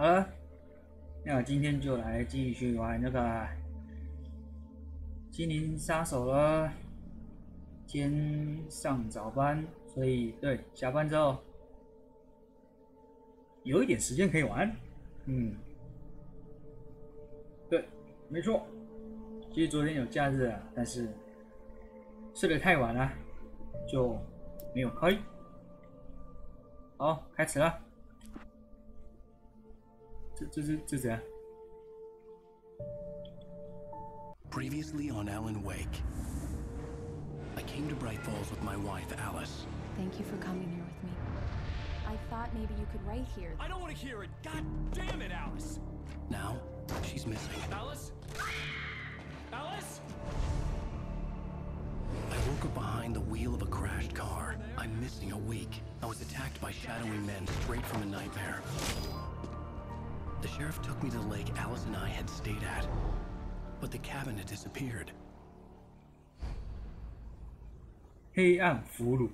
好了，那我今天就来继续玩那个心灵杀手了。今天上早班，所以对下班之后有一点时间可以玩。对，没错。其实昨天有假日啊，但是睡得太晚了，就没有开。好，开始了。这怎样 ？Previously on Alan Wake, I came to Bright Falls with my wife, Alice. Thank you for coming here with me. I thought maybe you could write here. I don't want to hear it. God damn it, Alice. Now, she's missing. Alice? Alice? I woke up behind the wheel of a crashed car. I'm missing a week. I was attacked by shadowy men straight from a nightmare. The sheriff took me to the lake Alice and I had stayed at, but the cabin had disappeared. 黑暗俘虏。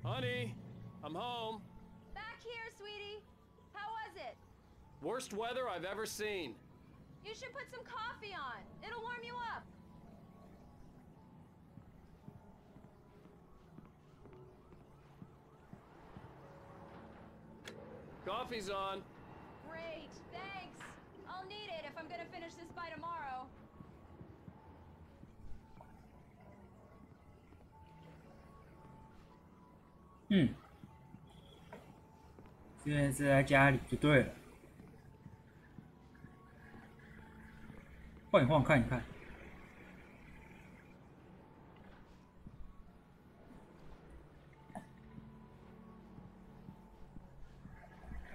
Honey, I'm home. Back here, sweetie. How was it? Worst weather I've ever seen. You should put some coffee on. It'll warm you up. Coffee's on. Great, thanks. I'll need it if I'm gonna finish this by tomorrow. 现在是在家里就对了。晃一晃看一看，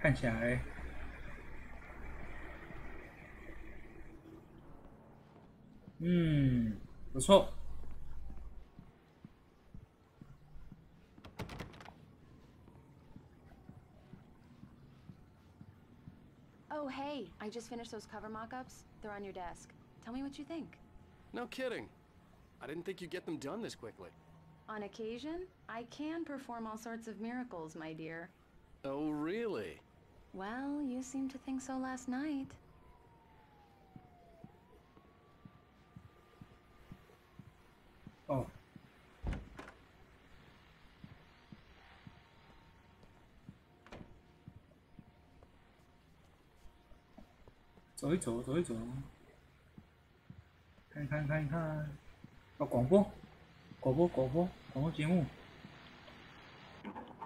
看起来，不错。Oh, hey, I just finished those cover mock-ups. They're on your desk. Tell me what you think. No kidding. I didn't think you'd get them done this quickly. On occasion, I can perform all sorts of miracles, my dear. Oh, really? Well, you seemed to think so last night. Oh. 走一走，走一走，看一看，哦，广播节目。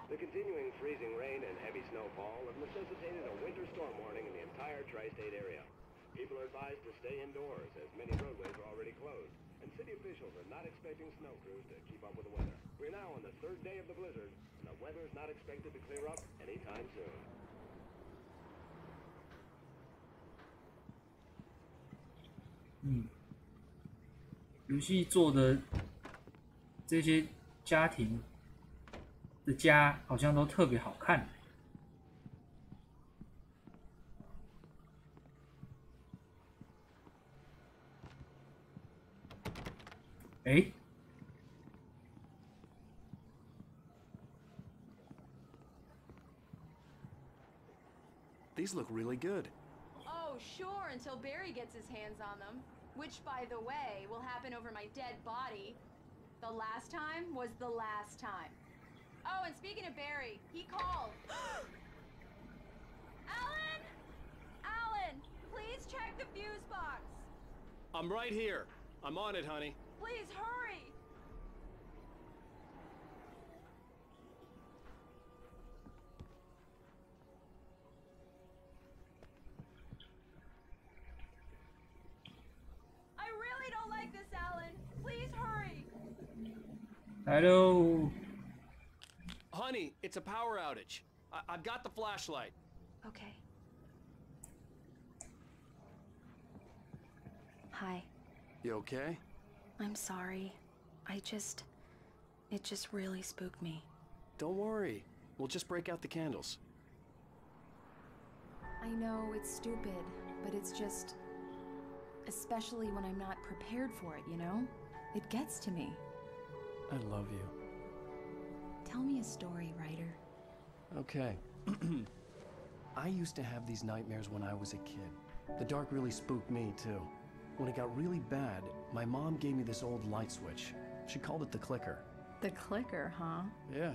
The continuing freezing rain and heavy snowfall have necessitated a winter storm warning in the entire tri-state area. People are advised to stay indoors as many roadways are already closed, and city officials are not expecting snow crews to keep up with the weather. We're now on the third day of the blizzard, and the weather is not expected to clear up anytime soon. 游戏做的这些家庭的家好像都特别好看。哎， These look really good. Oh, sure, until Barry gets his hands on them. Which, by the way, will happen over my dead body. The last time was the last time. Oh, and speaking of Barry, he called. Alan! Alan, please check the fuse box. I'm right here. I'm on it, honey. Please hurry. I really don't like this, Alan. Please hurry. Hello. Honey, it's a power outage. I've got the flashlight. Okay. Hi. You okay? I'm sorry. It just really spooked me. Don't worry. We'll just break out the candles. I know it's stupid, but it's just... especially when I'm not prepared for it, you know? It gets to me. I love you. Tell me a story, writer. Okay. I used to have these nightmares when I was a kid. The dark really spooked me, too. When it got really bad, my mom gave me this old light switch. She called it the clicker. The clicker, huh? Yeah.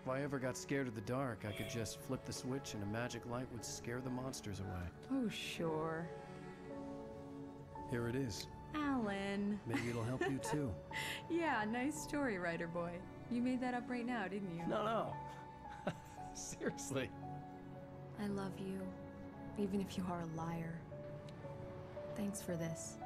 If I ever got scared of the dark, I could just flip the switch and a magic light would scare the monsters away. Oh, sure. Here it is. Alan. Maybe it'll help you, too. Yeah, nice story, writer boy. You made that up right now, didn't you? No. Seriously. I love you, even if you are a liar. Thanks for this.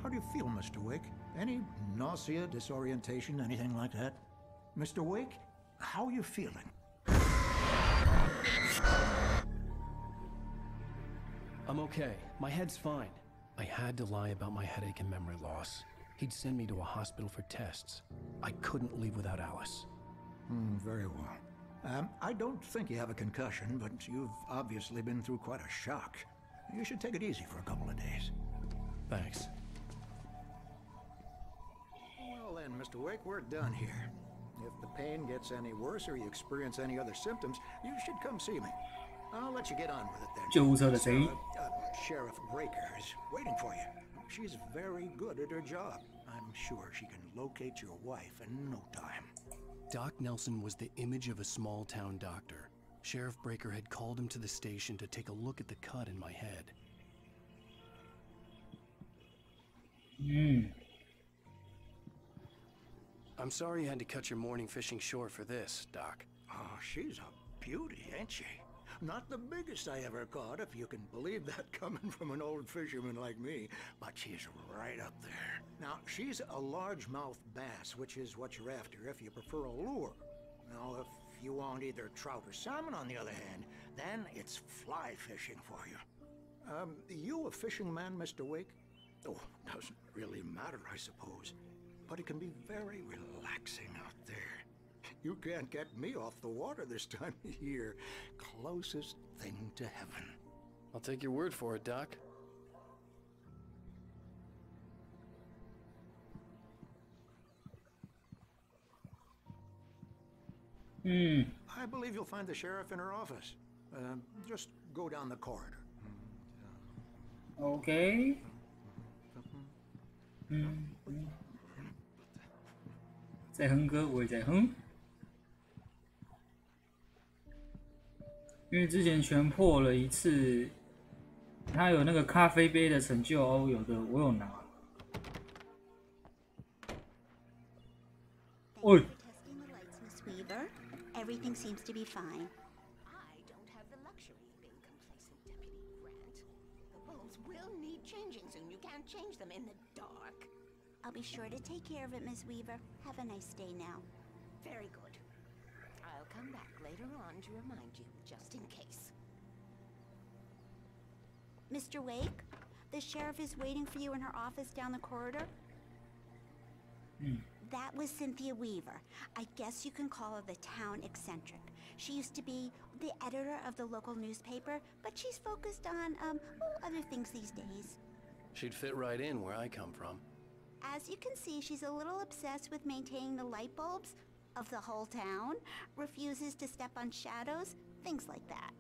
How do you feel, Mr. Wake? Any nausea, disorientation, anything like that? Mr. Wake, how are you feeling? I'm okay. My head's fine. I had to lie about my headache and memory loss. He'd send me to a hospital for tests. I couldn't leave without Alice. Very well. I don't think you have a concussion, but you've obviously been through quite a shock. You should take it easy for a couple of days. Thanks. Well then, Mr. Wake, we're done here. If the pain gets any worse or you experience any other symptoms, you should come see me. I'll let you get on with it then. 救护车的声音。 Sheriff Breaker is waiting for you. She's very good at her job. I'm sure she can locate your wife in no time. Doc Nelson was the image of a small-town doctor. Sheriff Breaker had called him to the station to take a look at the cut in my head. I'm sorry you had to cut your morning fishing short for this, Doc. Oh, she's a beauty, ain't she? Not the biggest I ever caught, if you can believe that coming from an old fisherman like me, but she's right up there. Now, she's a largemouth bass, which is what you're after if you prefer a lure. Now, if you want either trout or salmon, on the other hand, then it's fly fishing for you. You a fishing man, Mr. Wake? Oh, doesn't really matter, I suppose. But it can be very relaxing out there. You can't get me off the water this time of year. Closest thing to heaven. I'll take your word for it, Doc. I believe you'll find the sheriff in her office. Just go down the corridor. OK。在哼歌，我也在哼。因为之前全破了一次，他有那个咖啡杯的成就哦，有的我有拿。哦。 Everything seems to be fine. I don't have the luxury of being complacent, Deputy Grant. The bulbs will need changing soon. You can't change them in the dark. I'll be sure to take care of it, Miss Weaver. Have a nice day now. Very good. I'll come back later on to remind you, just in case. Mr. Wake, the sheriff is waiting for you in her office down the corridor. That was Cynthia Weaver. I guess you can call her the town eccentric. She used to be the editor of the local newspaper, but she's focused on, other things these days. She'd fit right in where I come from. As you can see, she's a little obsessed with maintaining the light bulbs of the whole town, refuses to step on shadows, things like that.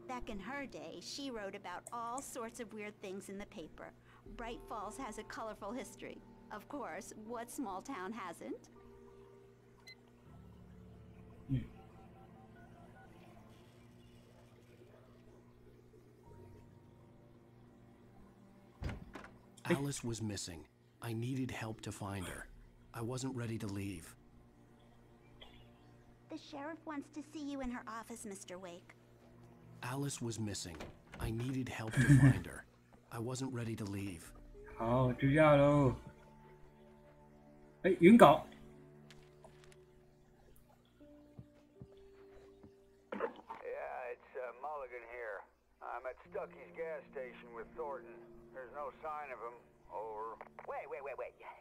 Back in her day, she wrote about all sorts of weird things in the paper. Bright Falls has a colorful history. Of course, what small town hasn't? Alice was missing. I needed help to find her. I wasn't ready to leave. The sheriff wants to see you in her office, Mr. Wake. Alice was missing. I needed help to find her. I wasn't ready to leave. 好，支架喽。哎，云稿。Yeah, it's Mulligan here. I'm at Stucky's gas station with Thornton. There's no sign of him. Over. Wait.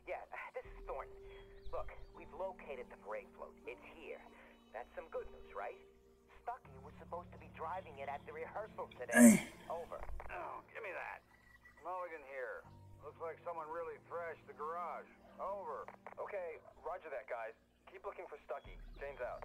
Yeah, this is Thornton. Look, we've located the parade float. It's here. That's some good news, right? Stucky was supposed to be driving it at the rehearsal today. Over. Oh, give me that. Mulligan here. Looks like someone really thrashed the garage. Over. Okay, roger that, guys. Keep looking for Stucky. James out.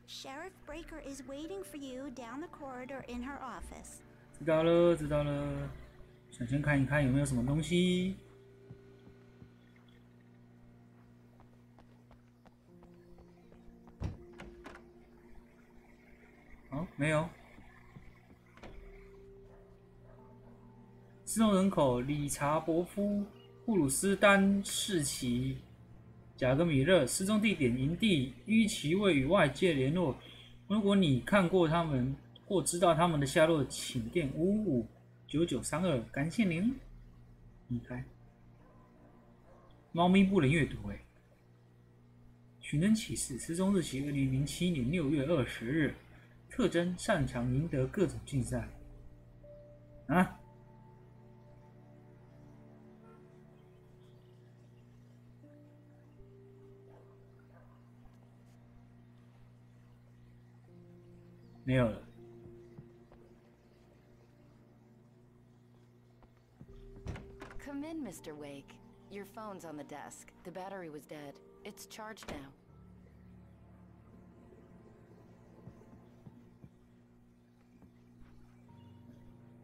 Sheriff Breaker is waiting for you down the corridor in her office. 知道了。想先看一看有没有什么东西。哦，没有。失踪人口：理查伯夫、布鲁斯丹士奇、贾格米勒。失踪地点：营地，逾期未与外界联络。如果你看过他们或知道他们的下落，请电559932，感谢您。离开。猫咪不能阅读哎。寻人启事：失踪日期2007年6月20日。特征：擅长赢得各种竞赛。啊？没有了。Come in, Mr. Wake. Your phone's on the desk. The battery was dead. It's charged now.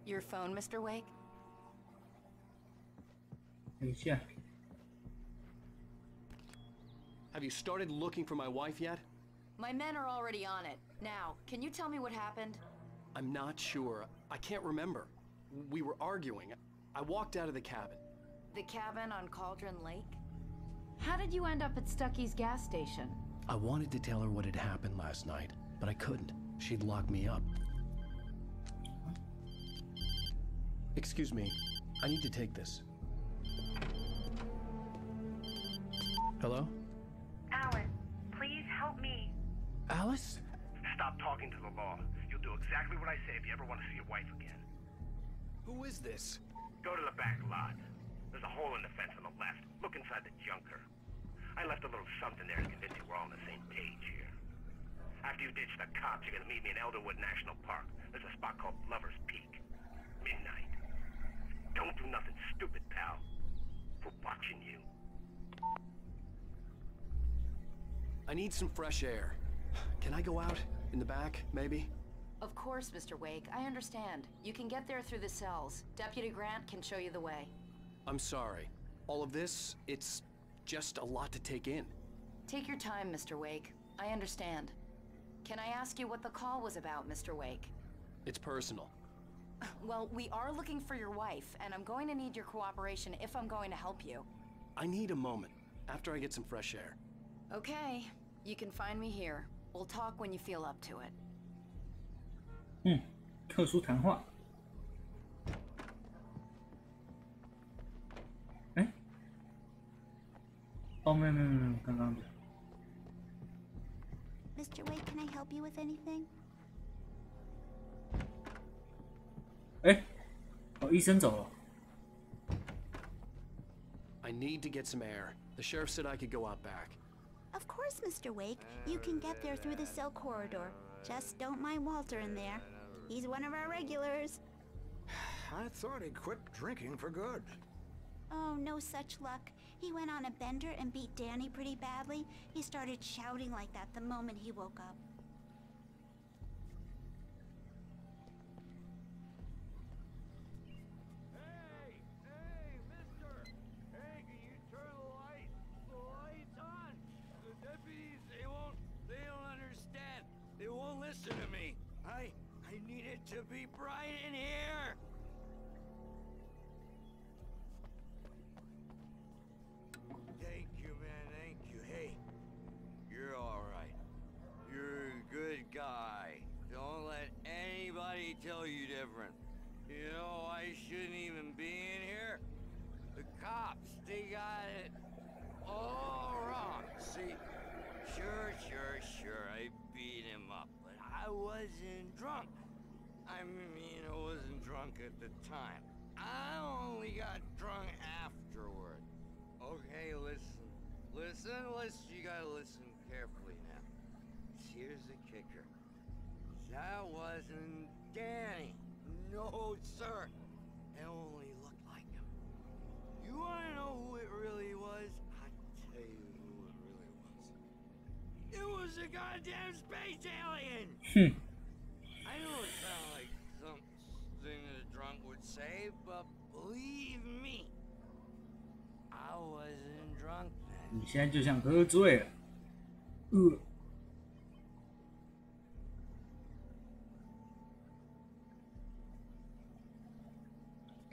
Your phone, Mr. Wake? 等一下。Have you started looking for my wife yet? My men are already on it. Now, can you tell me what happened? I'm not sure. I can't remember. We were arguing. I walked out of the cabin. The cabin on Cauldron Lake? How did you end up at Stucky's gas station? I wanted to tell her what had happened last night, but I couldn't. She'd lock me up. Excuse me. I need to take this. Hello? Alan, please help me. Alice? Stop talking to the law. You'll do exactly what I say if you ever want to see your wife again. Who is this? Go to the back lot. There's a hole in the fence on the left. Look inside the junker. I left a little something there to convince you we're all on the same page here. After you ditch the cops, you're gonna meet me in Elderwood National Park. There's a spot called Lover's Peak. Midnight. Don't do nothing stupid, pal. We're watching you. I need some fresh air. Can I go out? In the back, maybe? Of course, Mr. Wake. I understand. You can get there through the cells. Deputy Grant can show you the way. I'm sorry. All of this, it's just a lot to take in. Take your time, Mr. Wake. I understand. Can I ask you what the call was about, Mr. Wake? It's personal. Well, we are looking for your wife, and I'm going to need your cooperation if I'm going to help you. I need a moment, after I get some fresh air. Okay. You can find me here. We'll talk when you feel up to it. 特殊谈话。哎，哦，没有，刚刚的。Mr. Wake, can I help you with anything? 哎，哦，医生走了。I need to get some air. The sheriff said I could go out back. Of course, Mr. Wake. You can get there through the cell corridor. Just don't mind Walter in there. He's one of our regulars. I thought he quit drinking for good. Oh, no such luck. He went on a bender and beat Danny pretty badly. He started shouting like that the moment he woke up. Hey, mister! Hey, can you turn the lights on? The deputies, they don't understand. They won't listen to me. I need it to be bright in here. Thank you, man, thank you. Hey, you're all tell you different. You know, I shouldn't even be in here. The cops, they got it all wrong. See, sure, I beat him up, but I wasn't drunk. I mean, I wasn't drunk at the time. I only got drunk afterward. Okay, listen, you gotta listen carefully now. Here's the kicker. That wasn't Danny. No, sir. It only looked like him. You wanna know who it really was? I'll tell you who it really was. It was a goddamn space alien! I know it sounds like something a drunk would say, but believe me, I wasn't drunk then. 你现在就像喝醉了。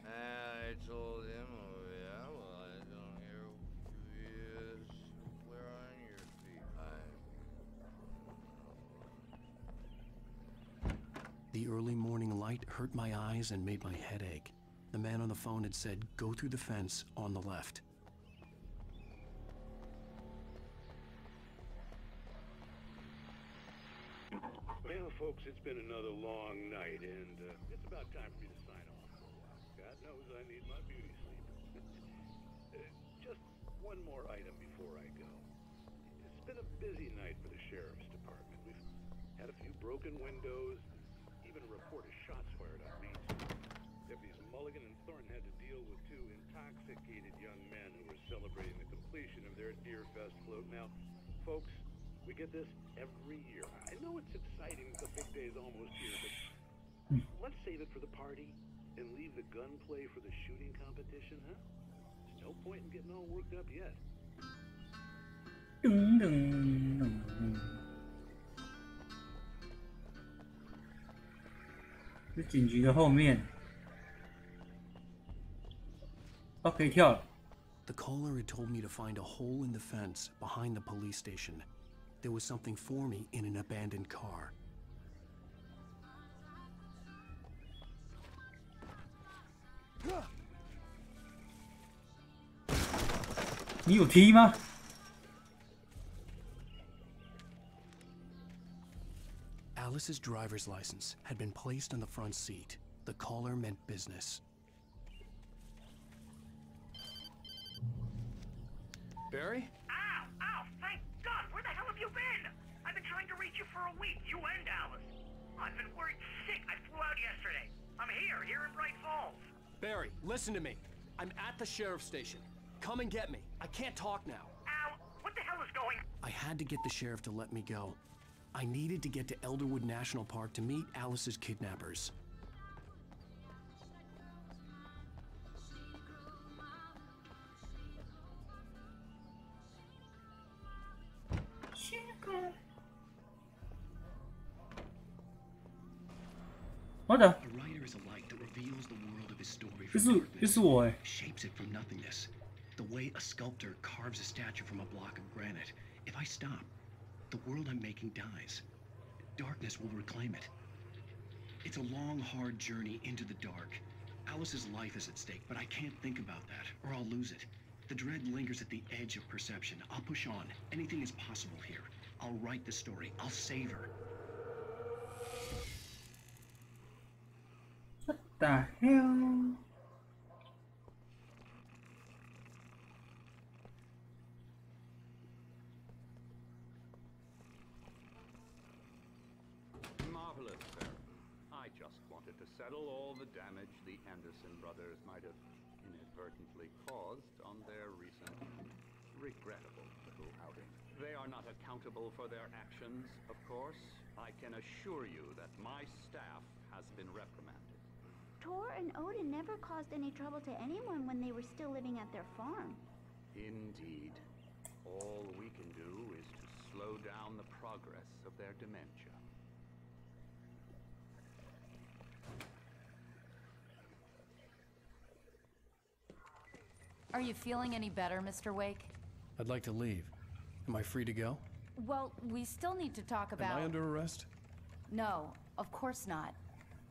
I told him, oh yeah, well I don't hear who he is. Where on your feet? The early morning light hurt my eyes and made my head ache. The man on the phone had said, go through the fence on the left. Well, folks, it's been another long night, and it's about time for me to sign off for a while. God knows I need my beauty sleep. Just one more item before I go. It's been a busy night for the Sheriff's Department. We've had a few broken windows, even a report of shots fired on Main Street. Deputies Mulligan and Thornton had to deal with two intoxicated young men who were celebrating the completion of their Deerfest float. Now, folks, we get this every year. I know it's exciting, the big day is almost here, but let's save it for the party and leave the gunplay for the shooting competition, huh? There's no point in getting all worked up yet. 是警局的后面。哦，可以跳了。The caller had told me to find a hole in the fence behind the police station. There was something for me in an abandoned car. 你有踢吗？ Alice's driver's license had been placed on the front seat. The caller meant business. Barry? Ow! Thank God! Where the hell have you been? I've been trying to reach you for a week, you and Alice. I've been worried sick. I flew out yesterday. I'm here in Bright Falls. Barry, listen to me. I'm at the sheriff's station. Come and get me. I can't talk now. Al, what the hell is going on? I had to get the sheriff to let me go. I needed to get to Elderwood National Park to meet Alice's kidnappers. What the? A writer is a light that reveals the world of his story from darkness, shapes it from nothingness. The way a sculptor carves a statue from a block of granite. If I stop, the world I'm making dies. Darkness will reclaim it. It's a long, hard journey into the dark. Alice's life is at stake, but I can't think about that, or I'll lose it. The dread lingers at the edge of perception. I'll push on. Anything is possible here. I'll write the story. I'll save her. What the hell? Marvelous, sir. I just wanted to settle all the damage the Anderson brothers might have inadvertently caused on their recent regrettable little outing. They are not accountable for their actions, of course. I can assure you that my staff has been reprimanded. Tor and Odin never caused any trouble to anyone when they were still living at their farm. Indeed. All we can do is to slow down the progress of their dementia. Are you feeling any better, Mr. Wake? I'd like to leave. Am I free to go? Well, we still need to talk about... Am I under arrest? No, of course not.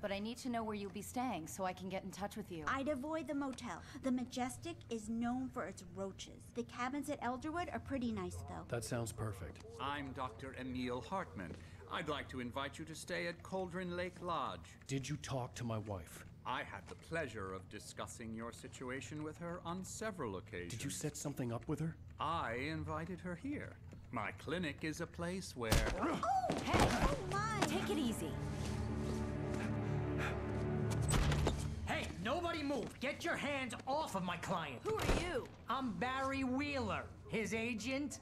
but I need to know where you'll be staying so I can get in touch with you. I'd avoid the motel. The Majestic is known for its roaches. The cabins at Elderwood are pretty nice, though. That sounds perfect. I'm Dr. Emil Hartman. I'd like to invite you to stay at Cauldron Lake Lodge. Did you talk to my wife? I had the pleasure of discussing your situation with her on several occasions. Did you set something up with her? I invited her here. My clinic is a place where... Oh, hey! Oh my! Take it easy. Hey, nobody move! Get your hands off of my client! Who are you? I'm Barry Wheeler, his agent.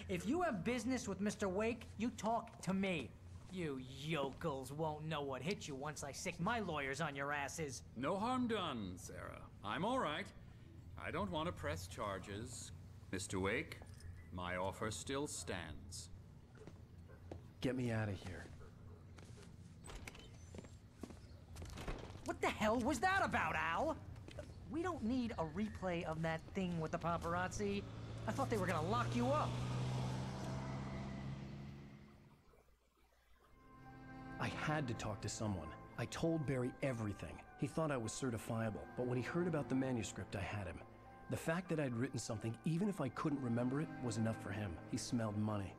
If you have business with Mr. Wake, you talk to me. You yokels won't know what hit you once I sick my lawyers on your asses. No harm done, Sarah. I'm all right. I don't want to press charges. Mr. Wake, my offer still stands. Get me out of here. What the hell was that about, Al? We don't need a replay of that thing with the paparazzi. I thought they were gonna lock you up. I had to talk to someone. I told Barry everything. He thought I was certifiable, but when he heard about the manuscript, I had him. The fact that I'd written something, even if I couldn't remember it, was enough for him. He smelled money.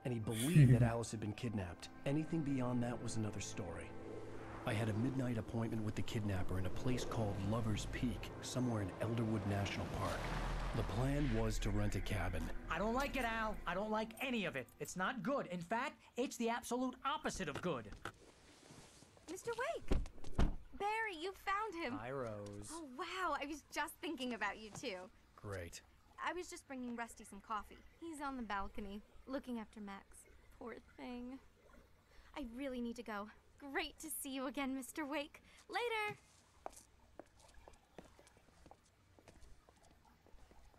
And he believed that Alice had been kidnapped. Anything beyond that was another story. I had a midnight appointment with the kidnapper in a place called Lover's Peak, somewhere in Elderwood National Park. The plan was to rent a cabin. I don't like it, Al. I don't like any of it. It's not good. In fact, it's the absolute opposite of good. Mr. Wake! Barry, you found him! Hi, Rose. Oh, wow. I was just thinking about you, too. Great. I was just bringing Rusty some coffee. He's on the balcony, looking after Max. Poor thing. I really need to go. Great to see you again, Mr. Wake. Later!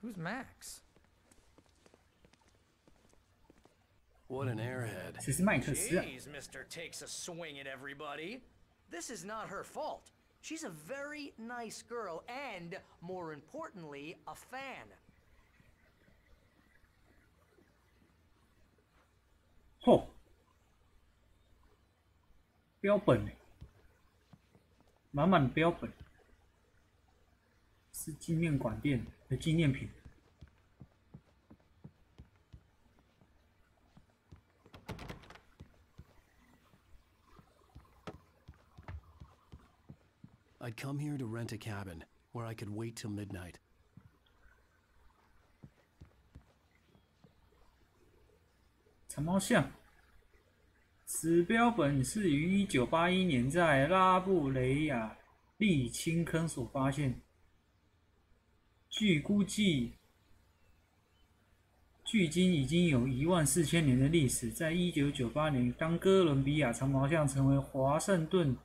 Who's Max? What an airhead. 谁是麦克斯啊？ Jeez, Mr. Takes a swing at everybody. This is not her fault. She's a very nice girl and, more importantly, a fan. 嚯，标本，满满的标本，是纪念馆店的纪念品。 I'd come here to rent a cabin, where I could wait till midnight. 长毛象，此标本是于1981年在拉布雷亚沥青坑所发现。据估计，距今已经有14000年的历史。在1998年，当哥伦比亚长毛象成为华盛顿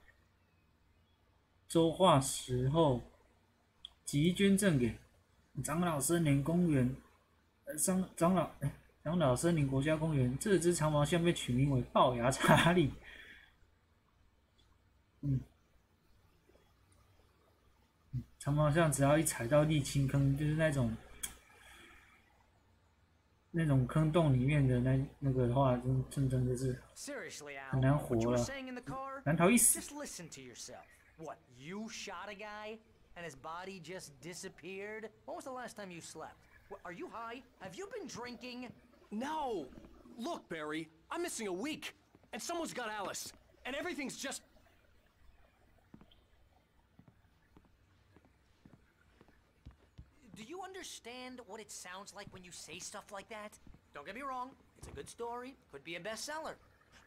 州化石后，即捐赠给长老森林公园。长老森林国家公园，这只长毛象被取名为龅牙查理。长毛象只要一踩到沥青坑，就是那种坑洞里面的那个的话，真的是很难活了，难逃一死。 Just listen to yourself. What, you shot a guy and his body just disappeared? When was the last time you slept? Are you high? Have you been drinking? No! Look, Barry, I'm missing a week, and someone's got Alice, and everything's just... Do you understand what it sounds like when you say stuff like that? Don't get me wrong, it's a good story, could be a bestseller.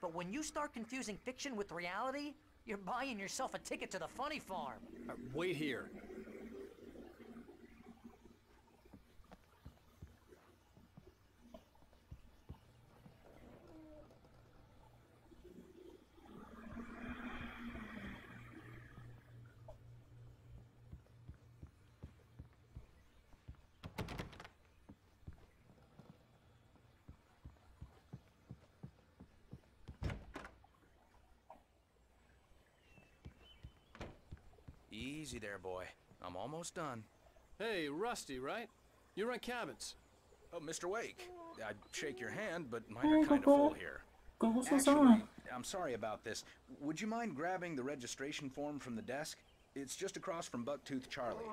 But when you start confusing fiction with reality, you're buying yourself a ticket to the funny farm. Wait here. Easy there, boy. I'm almost done. Hey, Rusty, right? You rent cabins. Oh, Mr. Wake. I'd shake your hand, but mine are kind of full here.狗狗受伤 Actually, 了。I'm sorry about this. Would you mind grabbing the registration form from the desk? It's just across from Bucktooth Charlie.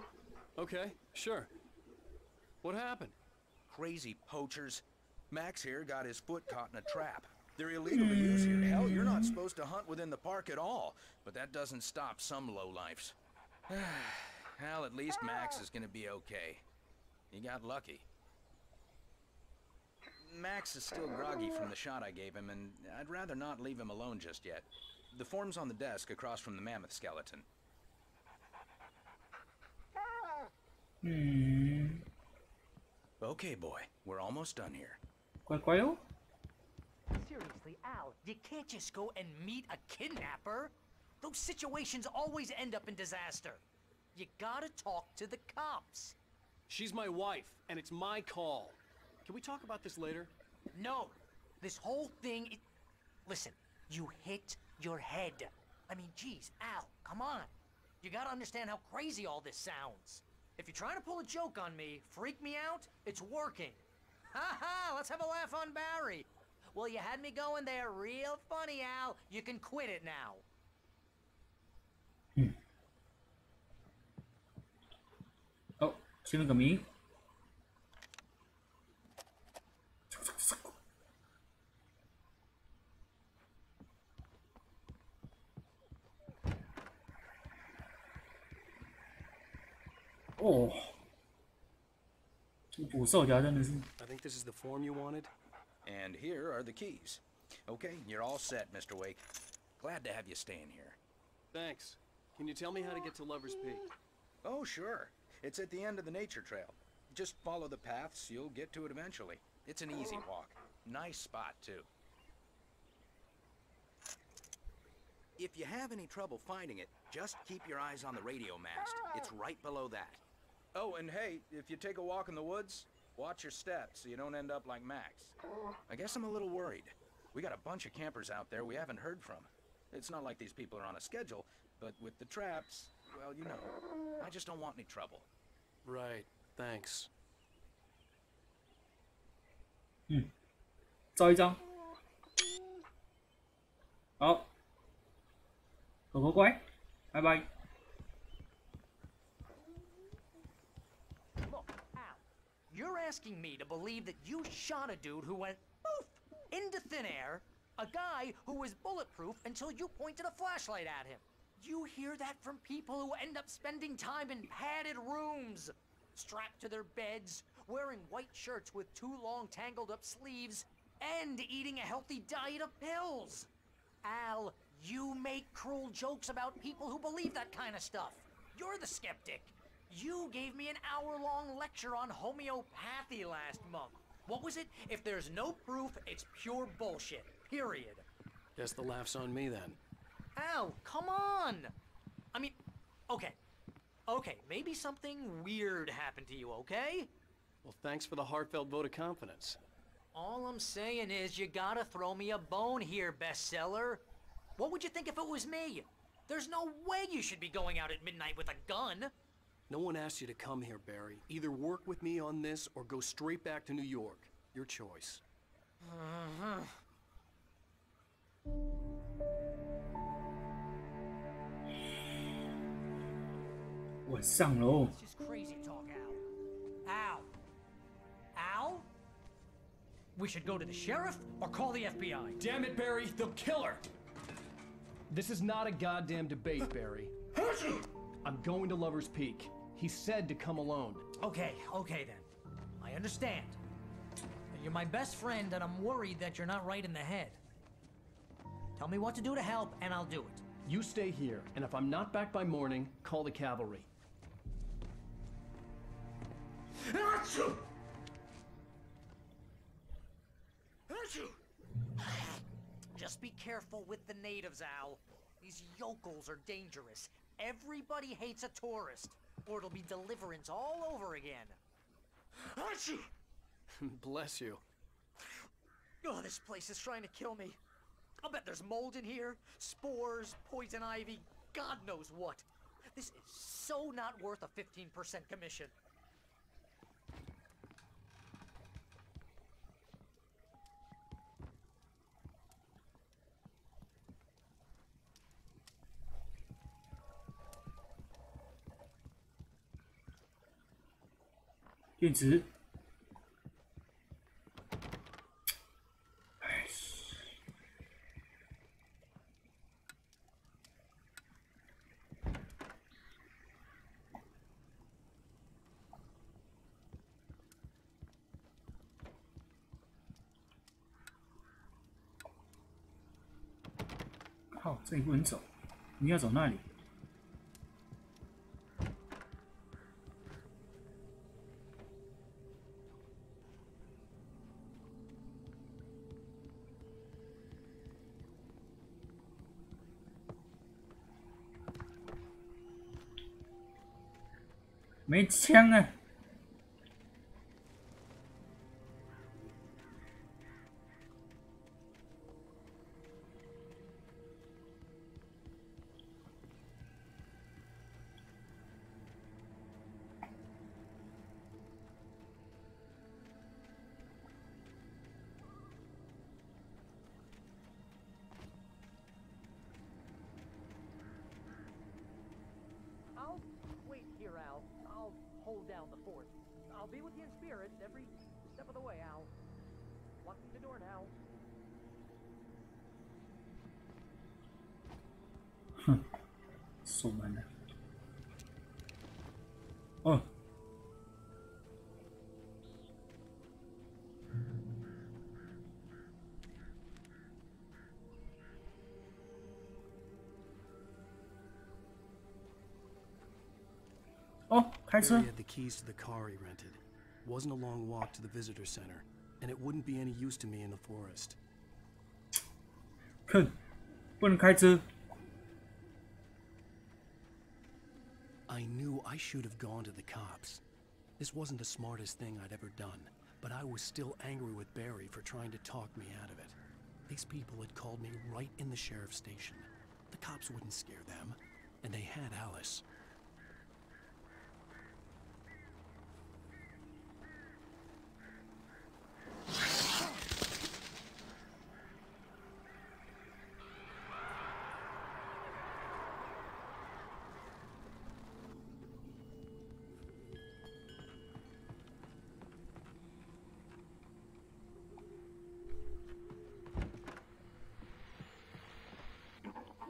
Okay, sure. What happened? Crazy poachers. Max here got his foot caught in a trap. They're illegal to use here. Hell, you're not supposed to hunt within the park at all. But that doesn't stop some lowlifes. Well, at least Max is gonna be okay. He got lucky. Max is still groggy from the shot I gave him, and I'd rather not leave him alone just yet. The form's on the desk across from the mammoth skeleton. Okay, boy. We're almost done here. Seriously, Al, you can't just go and meet a kidnapper. Those situations always end up in disaster. You gotta talk to the cops. She's my wife, and it's my call. Can we talk about this later? No. This whole thing is... Listen, you hit your head. I mean, geez, Al, come on. You gotta understand how crazy all this sounds. If you're trying to pull a joke on me, freak me out, it's working. Ha ha, let's have a laugh on Barry. Well, you had me going there real funny, Al. You can quit it now. Oh, 签了个名。哦，这个捕兽夹真的是。I think this is the form you wanted. And here are the keys. Okay, you're all set, Mr. Wake. Glad to have you staying here. Thanks. Can you tell me how to get to Lover's Peak? Oh, sure. It's at the end of the nature trail. Just follow the paths, you'll get to it eventually. It's an easy walk. Nice spot, too. If you have any trouble finding it, just keep your eyes on the radio mast. It's right below that. Oh, and hey, if you take a walk in the woods, watch your steps so you don't end up like Max. I guess I'm a little worried. We got a bunch of campers out there we haven't heard from. It's not like these people are on a schedule, but with the traps, well, you know, I just don't want any trouble. Right, thanks. 照一张。好，狗狗乖，拜拜。 You're asking me to believe that you shot a dude who went poof into thin air, a guy who was bulletproof until you pointed a flashlight at him. You hear that from people who end up spending time in padded rooms, strapped to their beds, wearing white shirts with too long tangled up sleeves, and eating a healthy diet of pills. Al, you make cruel jokes about people who believe that kind of stuff. You're the skeptic. You gave me an hour-long lecture on homeopathy last month. What was it? If there's no proof, it's pure bullshit. Period. Guess the laugh's on me then. Al, come on! I mean, okay. Okay, maybe something weird happened to you, okay? Well, thanks for the heartfelt vote of confidence. All I'm saying is you gotta throw me a bone here, bestseller. What would you think if it was me? There's no way you should be going out at midnight with a gun. No one asked you to come here, Barry. Either work with me on this or go straight back to New York. Your choice.我上楼。 It's just crazy talk, Al. Al? We should go to the sheriff or call the FBI. Damn it, Barry, they'll kill her! This is not a goddamn debate, Barry. I'm going to Lover's Peak. He said to come alone. Okay, okay then. I understand. You're my best friend and I'm worried that you're not right in the head. Tell me what to do to help and I'll do it. You stay here, and if I'm not back by morning, call the cavalry. Just be careful with the natives, Al. These yokels are dangerous. Everybody hates a tourist, or it'll be deliverance all over again. Bless you. Oh, this place is trying to kill me. I'll bet there's mold in here, spores, poison ivy, God knows what. This is so not worth a 15% commission. 电池。靠，这里不能走，你要走那里。没枪啊！Hold down the fort. I'll be with you in spirit every step of the way, Al. Locking the door now. 哼，锁门了。哦。哦，开车。 Barry had the keys to the car he rented. Wasn't a long walk to the visitor center, and it wouldn't be any use to me in the forest. 哼，不能开车。 I knew I should have gone to the cops. This wasn't the smartest thing I'd ever done, but I was still angry with Barry for trying to talk me out of it. These people had called me right in the sheriff's station. The cops wouldn't scare them, and they had Alice.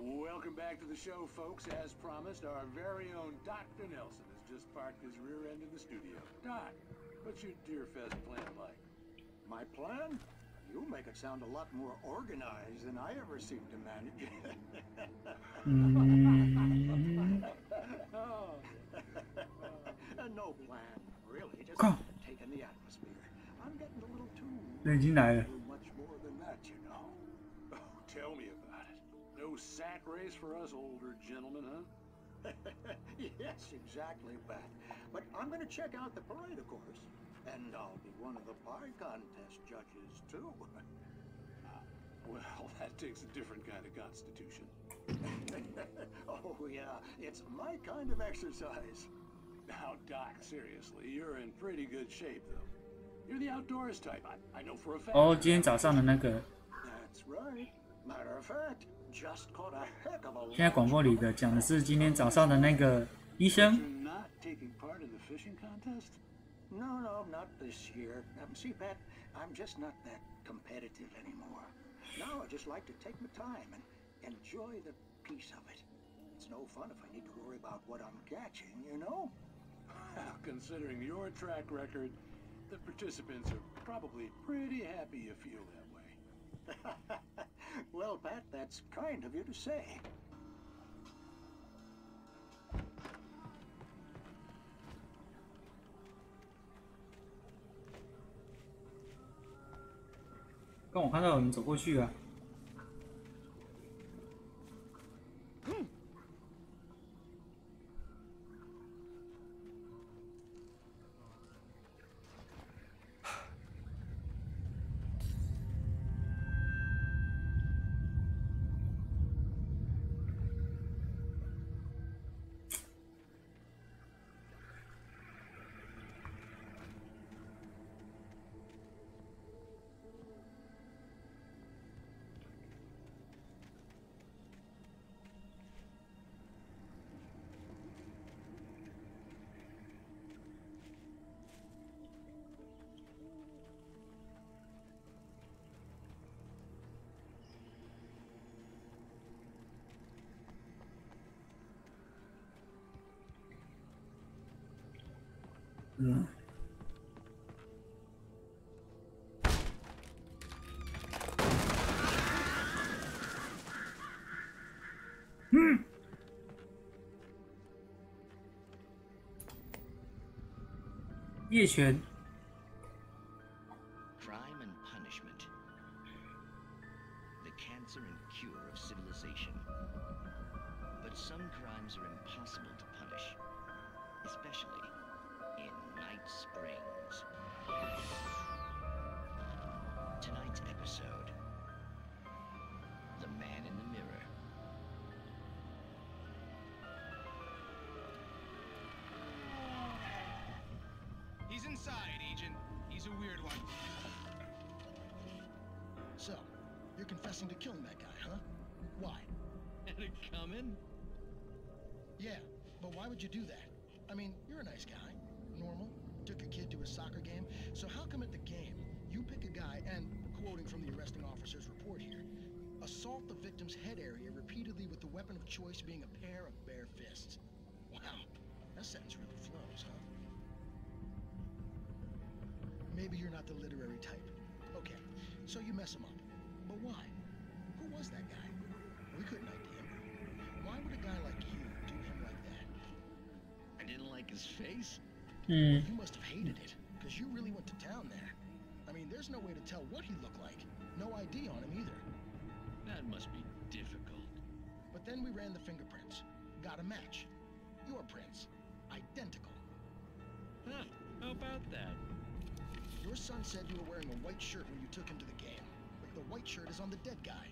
Welcome back to the show, folks. As promised, our very own Dr. Nelson has just parked his rear end in the studio. Doc, what's your Deerfest plan like? My plan? You make it sound a lot more organized than I ever seem to manage. Oh. No plan, really. Just taking the atmosphere. I'm getting a little too much more than that, you know. Oh, tell me about it. No sack race for us older gentlemen, huh? Yes, exactly, Pat. But I'm going to check out the parade, of course. And I'll be one of the pie contest judges, too. Well, that takes a different kind of constitution. Oh, yeah. It's my kind of exercise. Now, Doc, seriously, you're in pretty good shape, though. You're the outdoors type. I know for a fact. 哦，今天早上的那个。 That's right. Matter of fact, just caught a heck of a. 现在广播里的讲的是今天早上的那个医生。 You're not taking part in the fishing contest? No, not this year. See, Pat, I'm just not that competitive anymore. Now I just like to take my time and enjoy the peace of it. It's no fun if I need to worry about what I'm catching, you know? Considering your track record, the participants are probably pretty happy you feel that way. Well, Pat, that's kind of you to say. 刚我看到有人走过去啊。嗯。嗯。夜拳。 Crime and punishment. The cancer and cure of civilization. But some crimes are impossible to punish, especially in Night Springs. Tonight's episode, The Man in the Mirror. He's inside, Agent. He's a weird one. So, you're confessing to killing that guy, huh? Why? Had it coming? Yeah, but why would you do that? I mean, you're a nice guy. Normal. Took a kid to a soccer game. So how come at the game, you pick a guy and, quoting from the arresting officer's report here, assault the victim's head area repeatedly with the weapon of choice being a pair of bare fists? Wow, that sentence really flows, huh? Maybe you're not the literary type. Okay, so you mess him up. But why? Who was that guy? We couldn't ID him. Why would a guy like you do him like that? I didn't like his face? Well, you must have hated it, because you really went to town there. I mean, there's no way to tell what he looked like. No ID on him either. That must be difficult. But then we ran the fingerprints. Got a match. Your prints. Identical. Huh, how about that? Your son said you were wearing a white shirt when you took him to the game. But the white shirt is on the dead guy.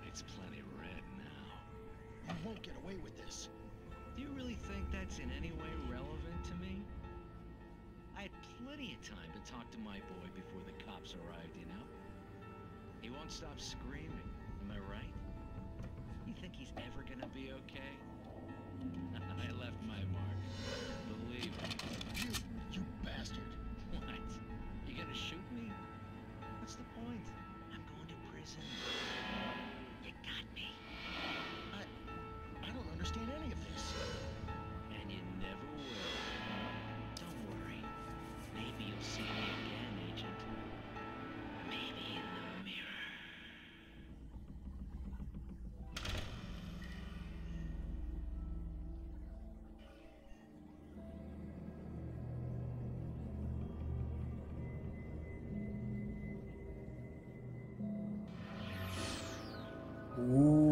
It's plenty red now. You won't get away with this. Do you really think that's in any way relevant to me? I had plenty of time to talk to my boy before the cops arrived, you know? He won't stop screaming, am I right? You think he's ever gonna be okay? I left my mark. Believe me. You bastard. What? You gonna shoot me? What's the point? I'm going to prison. You got me. I don't understand any of this. And you never will. Don't worry. Maybe you'll see me again, Agent. Maybe in the mirror. Ooh.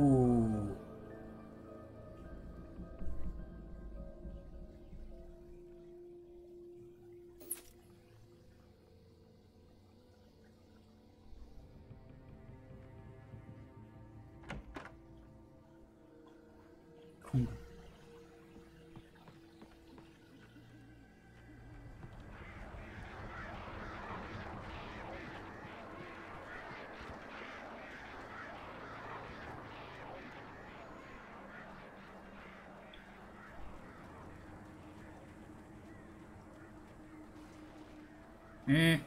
Cool. Mm.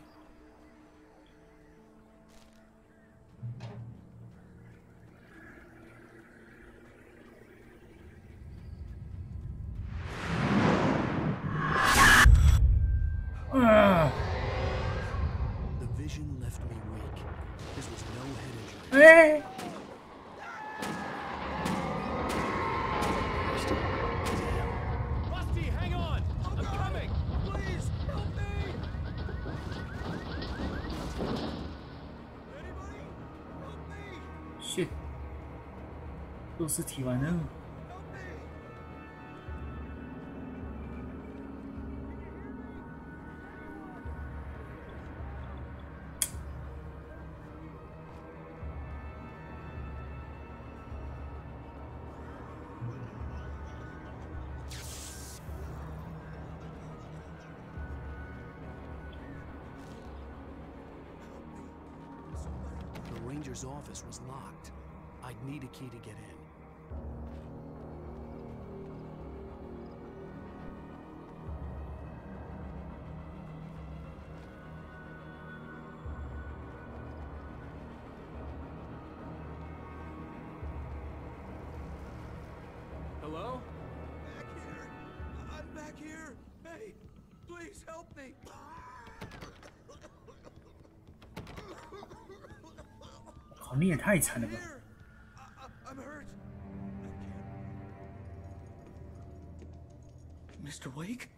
The vision left me weak. This was no head injury. Rusty, hang on! I'm coming! Please, help me! Anybody? Help me! Shit. 都是体完任务。The ranger's office was locked. I'd need a key to get in. Hello? Back here. I'm back here. Hey, please help me. 靠，你也太惨了吧！ I'm hurt. Mr. Wake?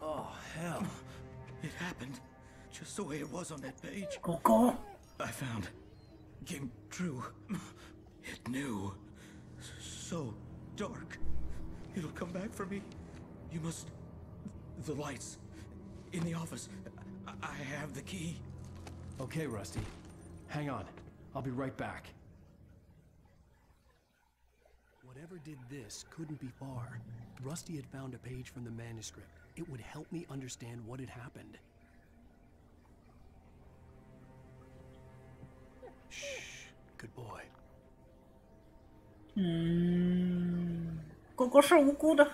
Oh, hell. It happened just the way it was on that page. Go. I found. Came true. It knew. So dark. It'll come back for me. You must... The lights. In the office. I have the key. Okay, Rusty. Hang on. I'll be right back. Whatever did this couldn't be far. Rusty had found a page from the manuscript. It would help me understand what had happened. Shh. Good boy. 狗狗是无辜的。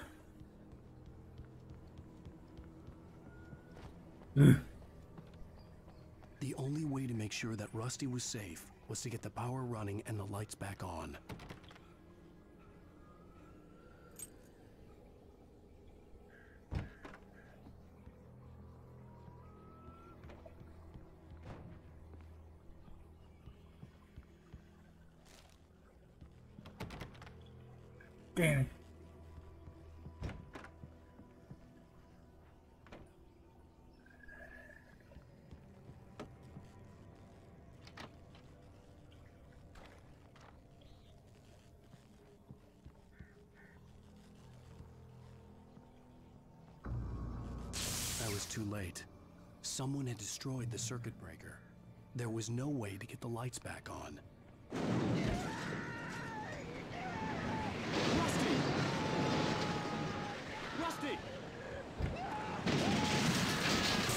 The only way to make sure that Rusty was safe was to get the power running and the lights back on. Damn it. I was too late. Someone had destroyed the circuit breaker. There was no way to get the lights back on. Rusty! The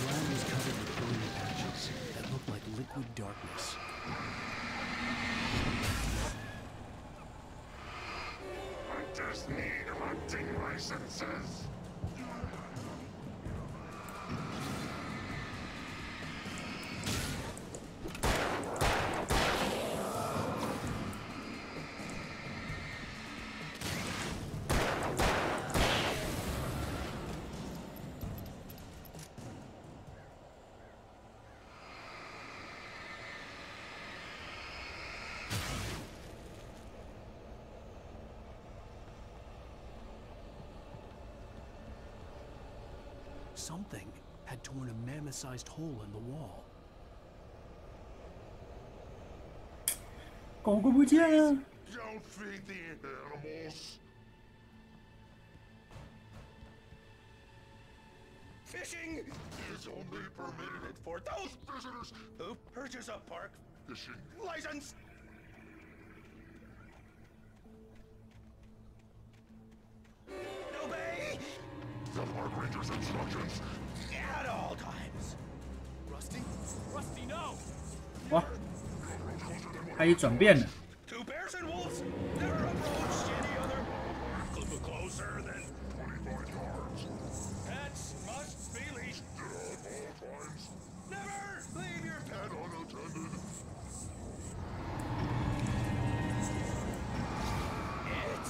ground was covered with burning patches that looked like liquid darkness. I just need hunting licenses. Something had torn a mammoth-sized hole in the wall. 狗狗不见了。 Don't feed the animals. Fishing is only permitted for those visitors who purchase a park fishing license. Obey the park ranger's instructions at all times. Rusty? Rusty, no! 哇，它已转变了。 Two bears and wolves never approached any other. Closer than 25 yards. Pets must be leashed. At all times. Never leave your pet unattended. It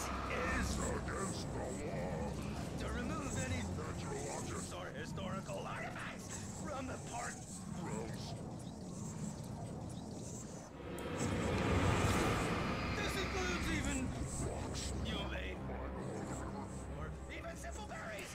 is against the law to remove any natural objects or historical artifacts from the park grounds. This includes even rocks you made, or even simple berries.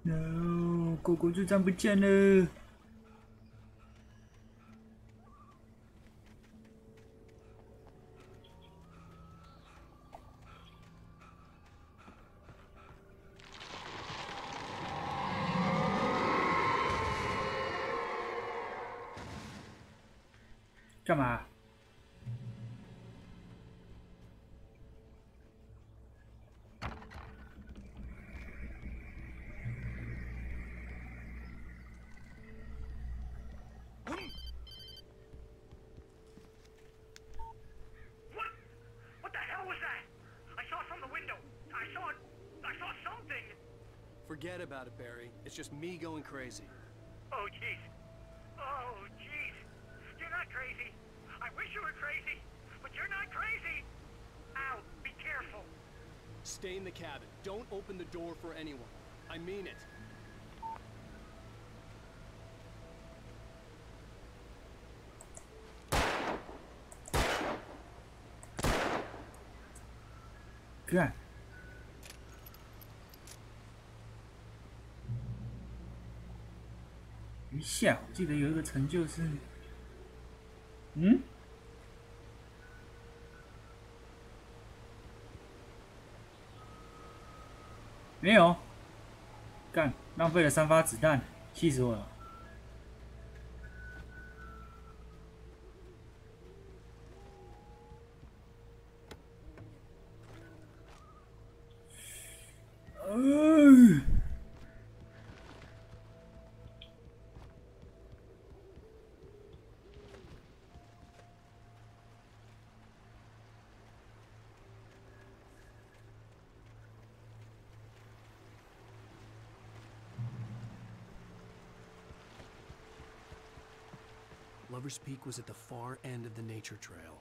No， 狗狗就这样不见了。干嘛？Forget about it, Barry. It's just me going crazy. Oh, jeez. Oh, jeez. You're not crazy. I wish you were crazy, but you're not crazy. Ow, be careful. Stay in the cabin. Don't open the door for anyone. I mean it.干！一下，我记得有一个成就是，没有，干，浪费了3发子弹，气死我了。Lover's Peak was at the far end of the nature trail.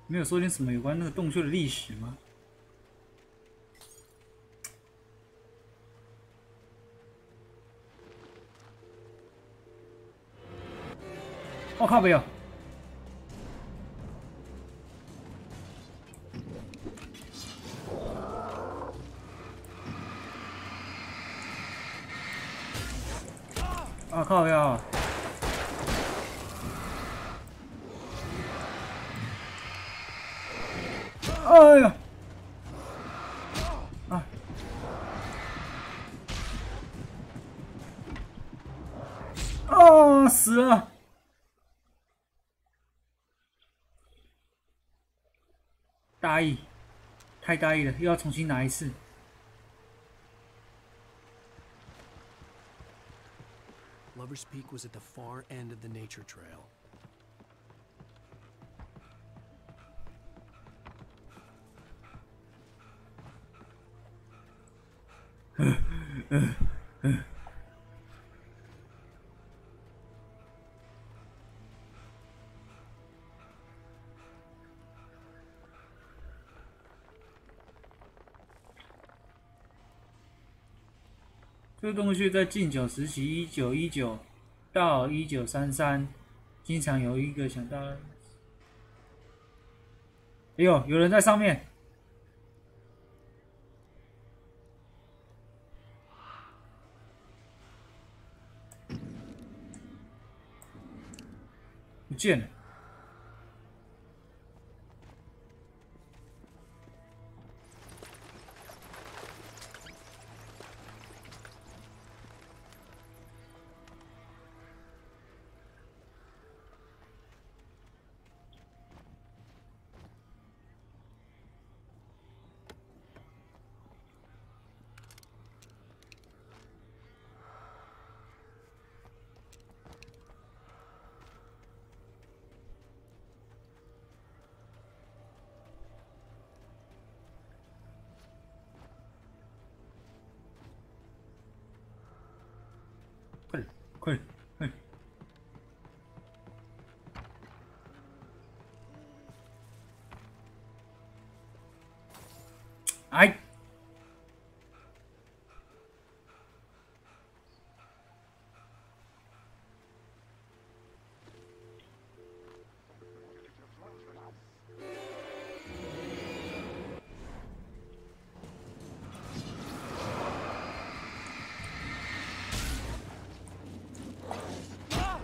没有说点什么有关那个洞穴的历史吗？我靠，没有！啊靠，没有！哎呀！啊！啊！死了！大意，太大意了，又要重新拿一次。Lover's Peak was at the far end of the nature trail. 这个洞穴在禁酒时期1919到1933，经常有一个想到，哎呦，有人在上面！不见了。快，快！哎！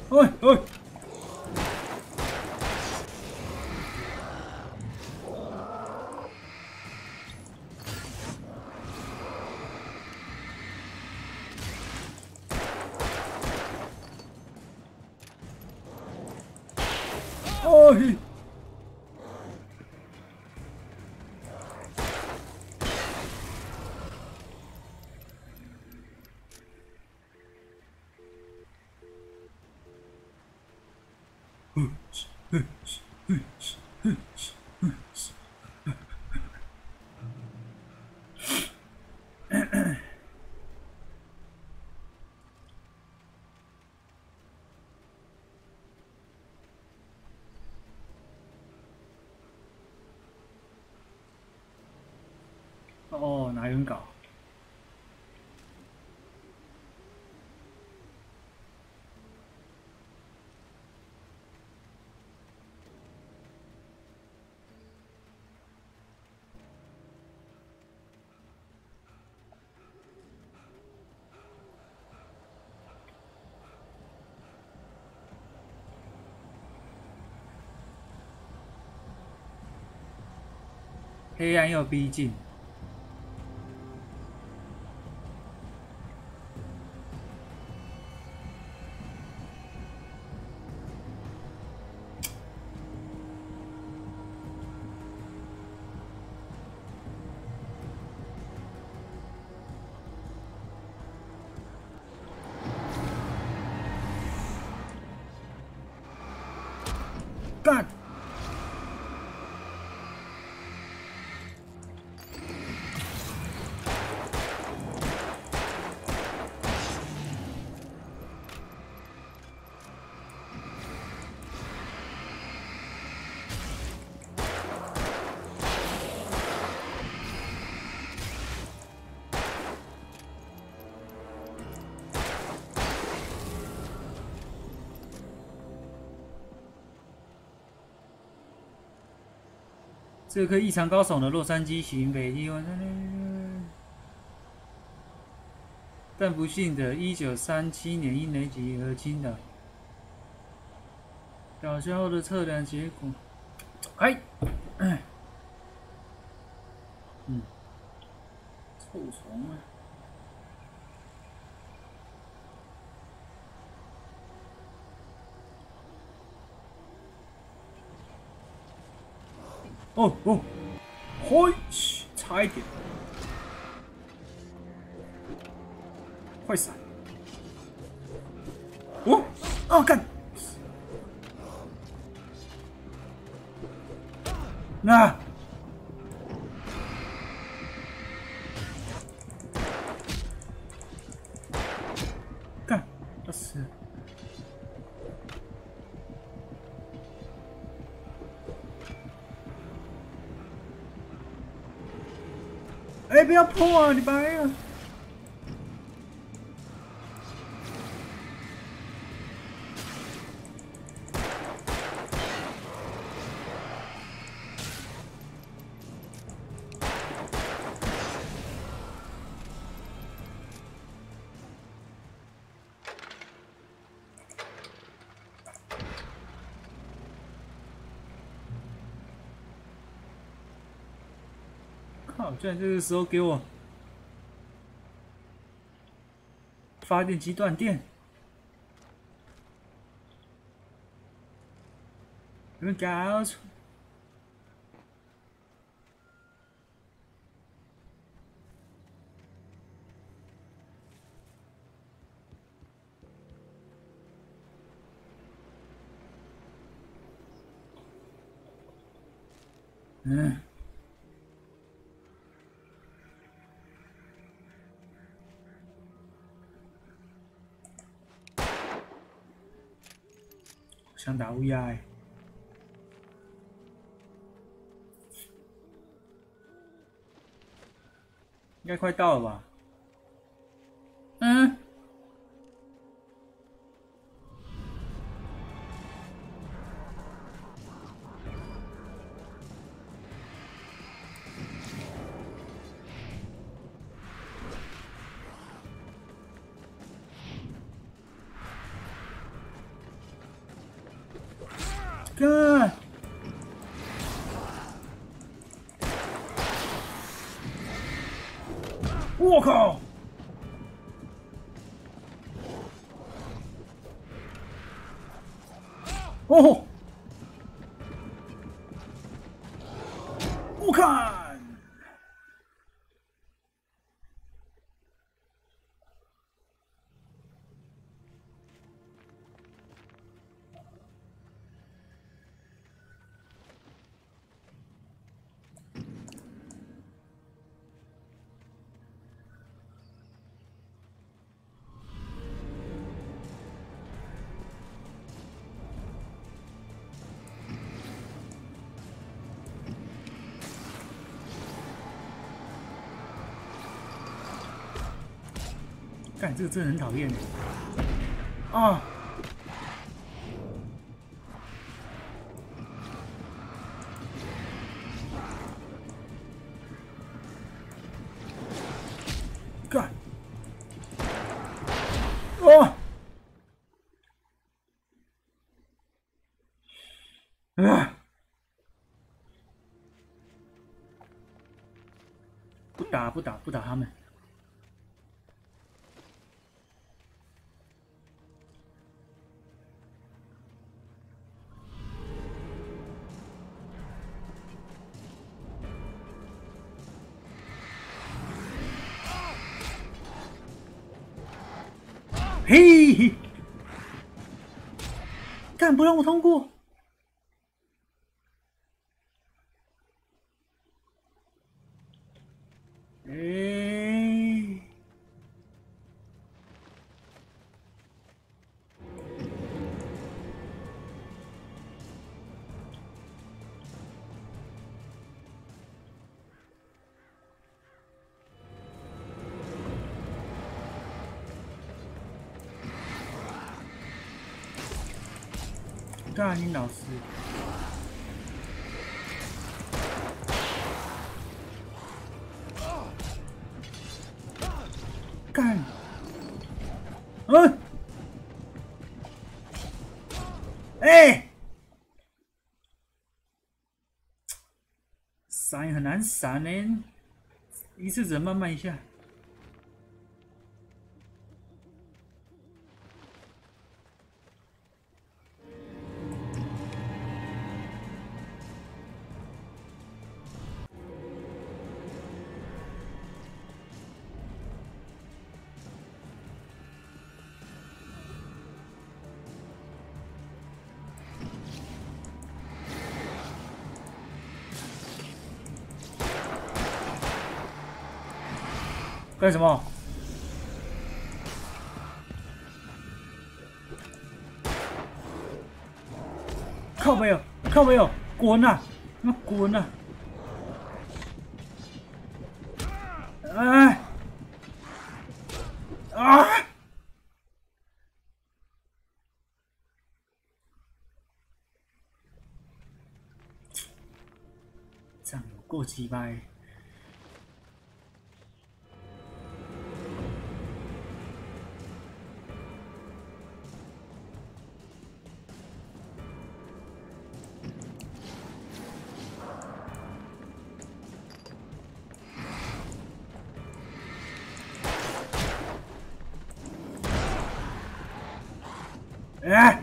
喂喂！哎！哦，拿原稿。黑暗又逼近。干！这颗异常高耸的洛杉矶行北地湾，但不幸的，1937年因雷击而倾倒。倒下后的测量结果，哎，臭虫啊！哦哦，嘿，差一点，快闪！哦，啊干！那，干，要死！哎，不要破啊！你白了。靠！居然这个时候给我发电机断电，有没有搞错？枪打乌鸦欸。应该快到了吧？嗯。干！我靠！哦！我看！干，这个真的很讨厌啊！干！哦！啊！不打他们！嘿嘿，干不让我通过！哎，干你老师！干！嗯！哎！闪很难闪呢，一次只能慢慢一下。干什么？靠没有，靠没有，滚啊！他妈滚啊！哎！啊！这样有够鸡掰！哎！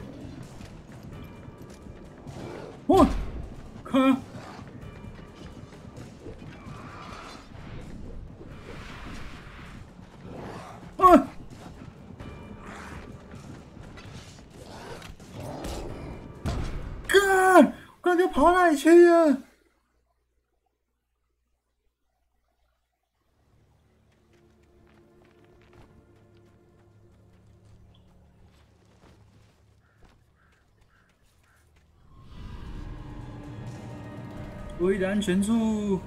我看，啊！干！我刚才跑哪里去呀？危难全处。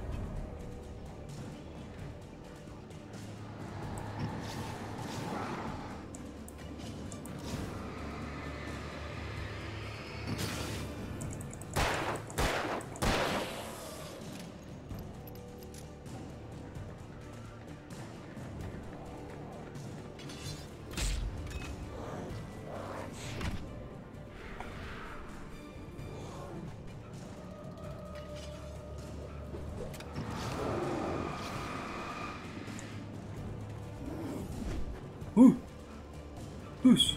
Push.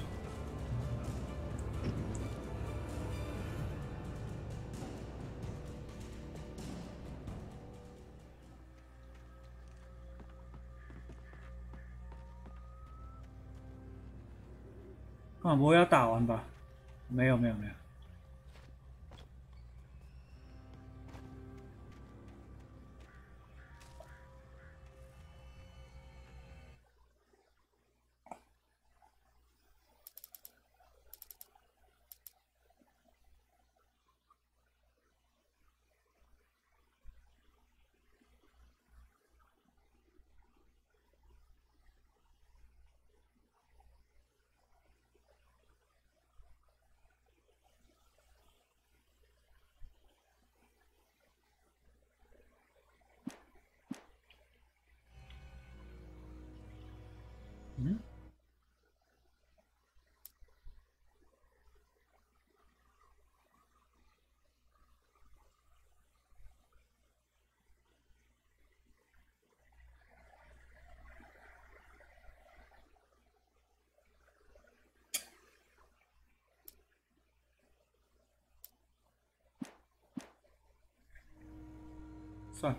啊，我要打完吧？没有。嗯？算了。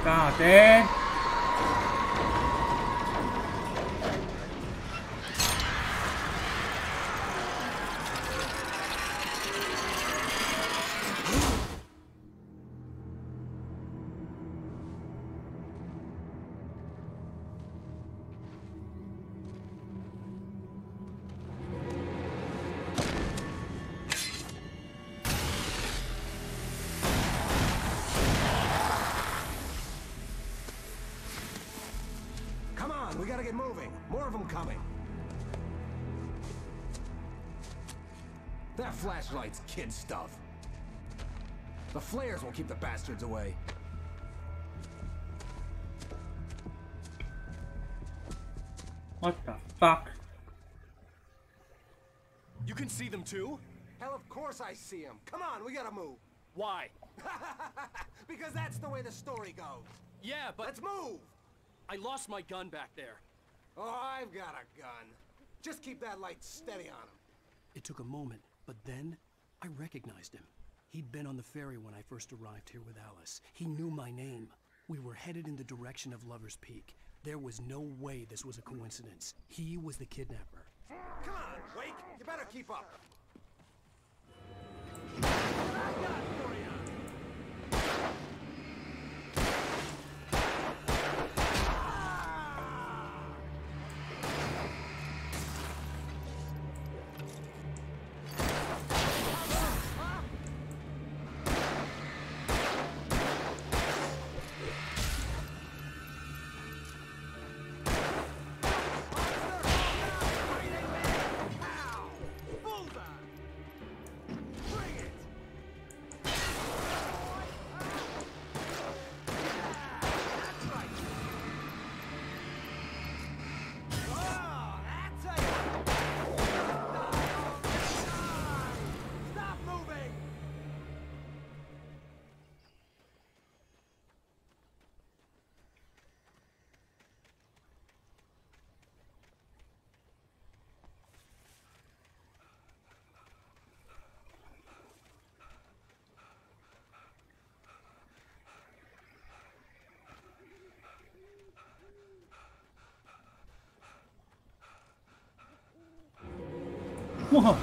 God damn. We gotta get moving. More of them coming. That flashlight's kid stuff. The flares will keep the bastards away. What the fuck? You can see them too? Hell, of course I see them. Come on, we gotta move. Why? Because that's the way the story goes. Yeah, but... Let's move! I lost my gun back there. Oh, I've got a gun. Just keep that light steady on him. It took a moment, but then I recognized him. He'd been on the ferry when I first arrived here with Alice. He knew my name. We were headed in the direction of Lover's Peak. There was no way this was a coincidence. He was the kidnapper. Come on, Wake! You better keep up. 哇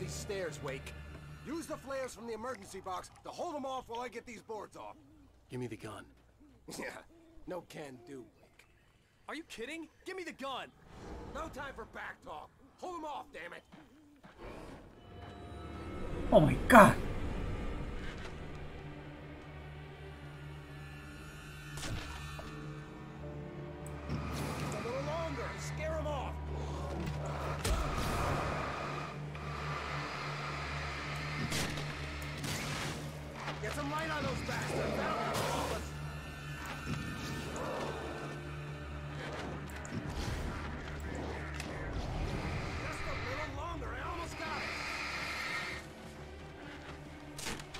！Stairs, Wake. Use the flares from the emergency box to hold them off while I get these boards off. Give me the gun. Yeah, no can do, Wake. Are you kidding? Give me the gun! No time for back talk. Hold them off, damn it. Oh my god! A little longer and scare them off. Get some light on those bastards. That'll help us. Just a little longer. I almost got it.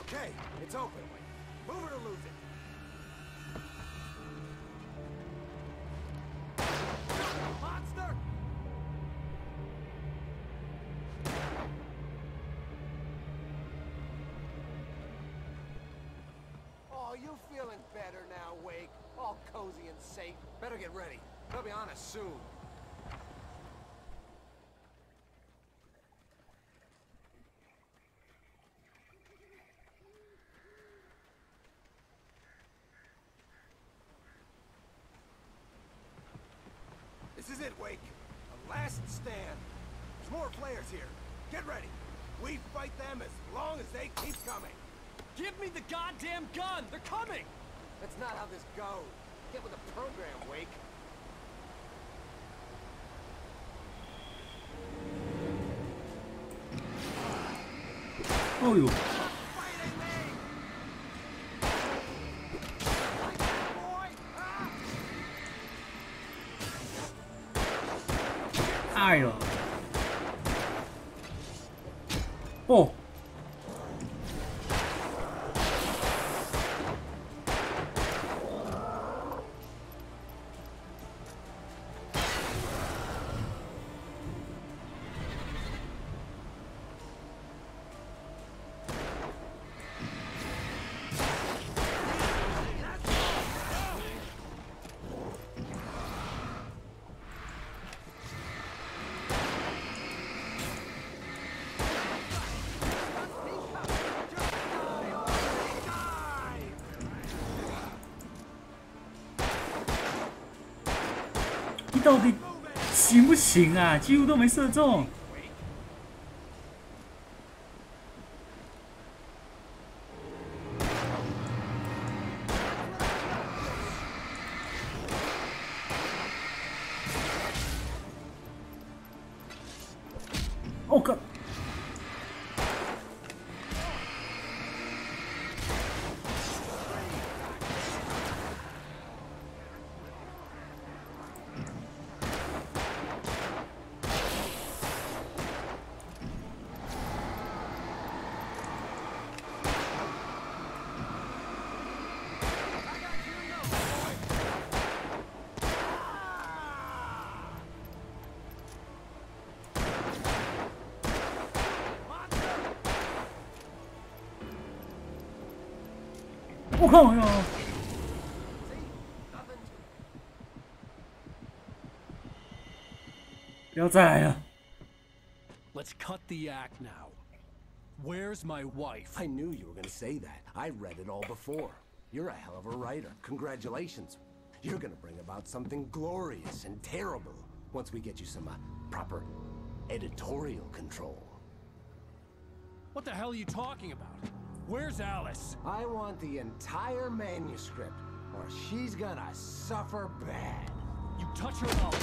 Okay, it's open. Move it or lose it. Monster! Oh, you feeling better now, Wake? All cozy and safe. Better get ready. They'll be on us soon. This is it, Wake. A last stand. There's more flares here. Get ready. We fight them as long as they keep coming. Give me the goddamn gun! They're coming! That's not how this goes. Get with the program, Wake. Oh, you.哎呦！哦。你到底行不行啊？几乎都没射中。我靠！我靠呀！不要再来了。Let's cut the act now. Where's my wife? I knew you were going to say that. I read it all before. You're a hell of a writer. Congratulations. You're going to bring about something glorious and terrible once we get you some proper editorial control. What the hell are you talking about? Where's Alice? I want the entire manuscript, or she's gonna suffer bad. You touch her mouth.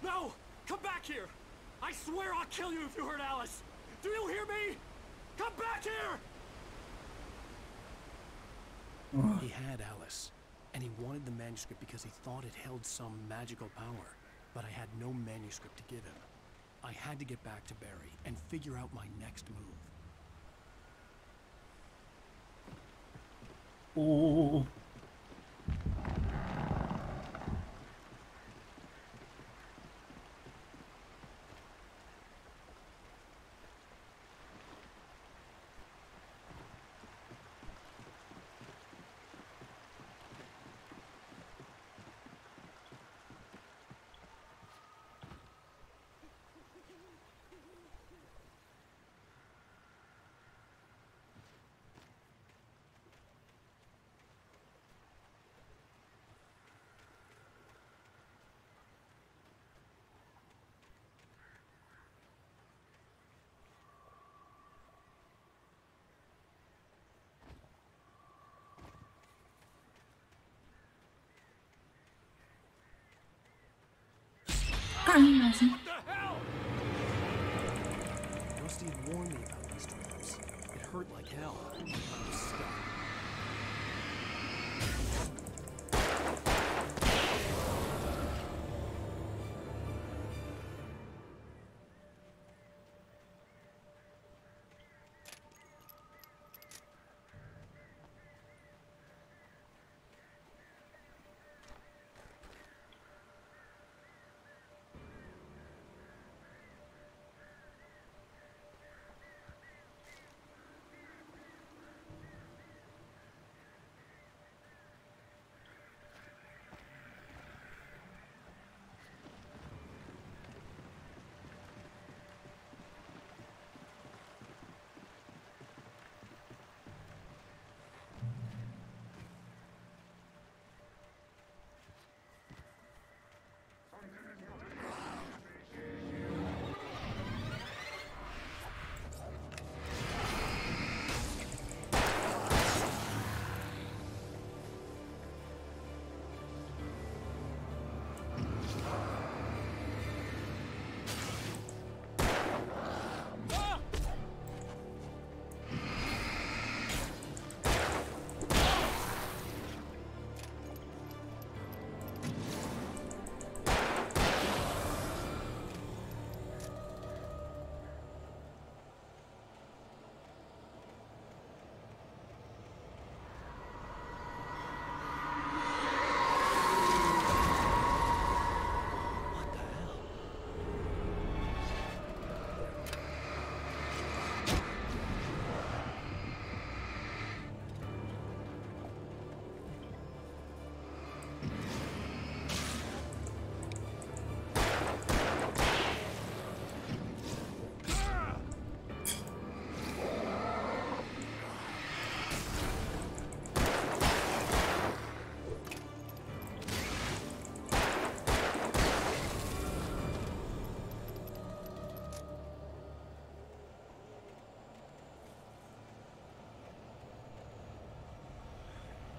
No! Come back here! I swear I'll kill you if you hurt Alice! Do you hear me? Come back here! He had Alice, and he wanted the manuscript because he thought it held some magical power. But I had no manuscript to give him. I had to get back to Barry and figure out my next move. Oh. Rusty had warned me about these traps. It hurt like hell. I was stuck.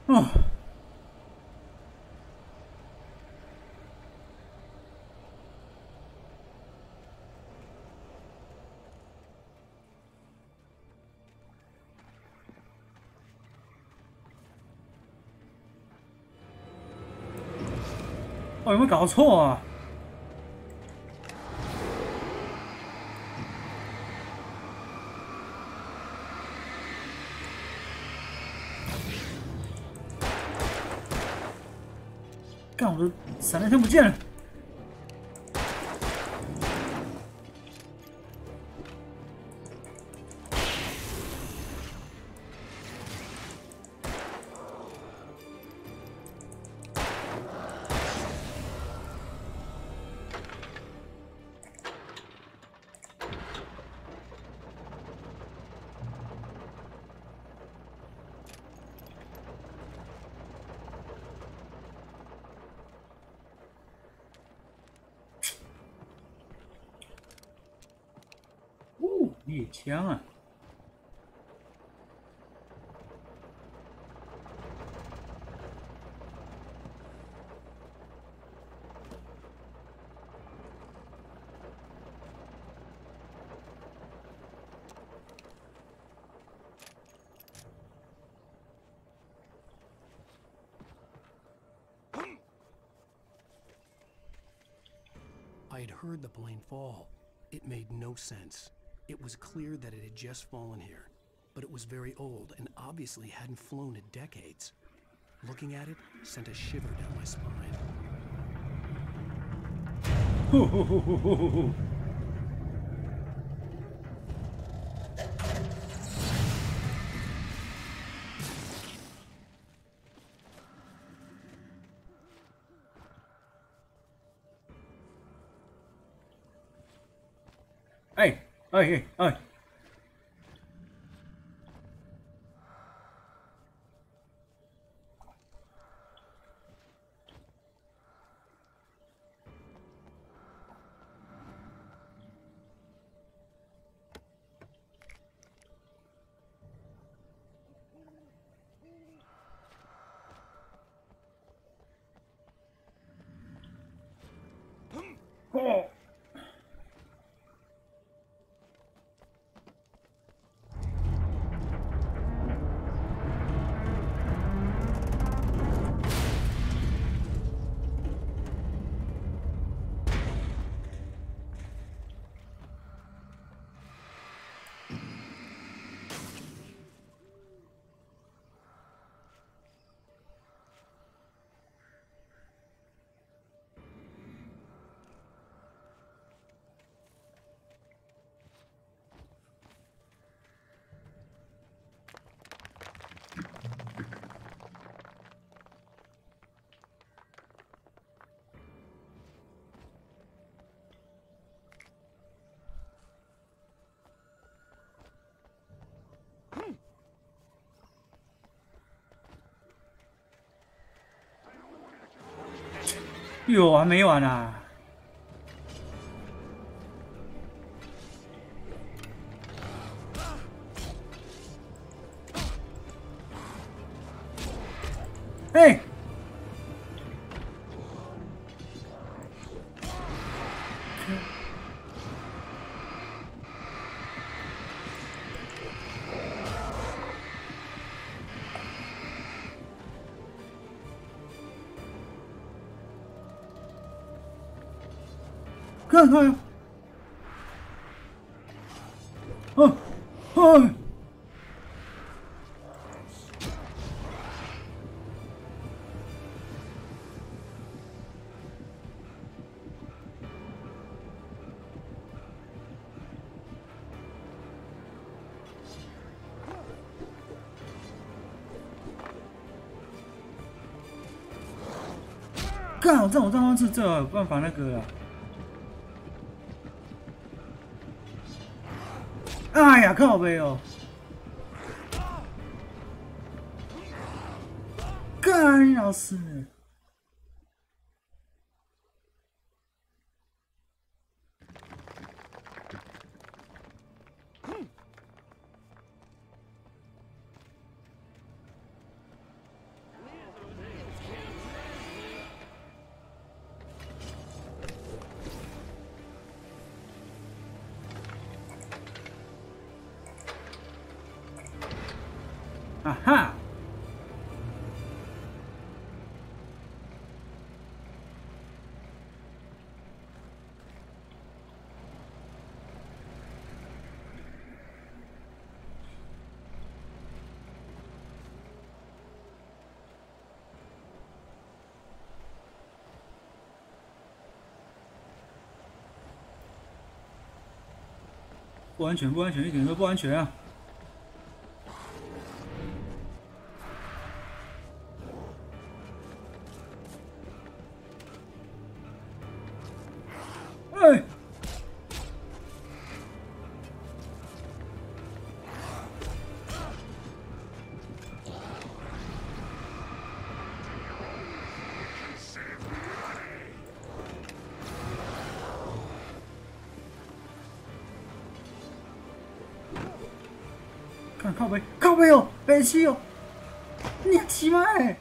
哦，我有没有搞错啊？干，我的闪电枪不见了！猎枪啊！ had heard the plane fall. It made no sense. It was clear that it had just fallen here, but it was very old and obviously hadn't flown in decades. Looking at it sent a shiver down my spine. Hey. 哟，还没完啊！哎！看看，干！我这种状况是这有办法那个了。哎呀，靠北哦！干老师！啊哈！不安全，不安全，一点都不安全啊！哎！看靠背，靠背哦，北七哦，你起码哎！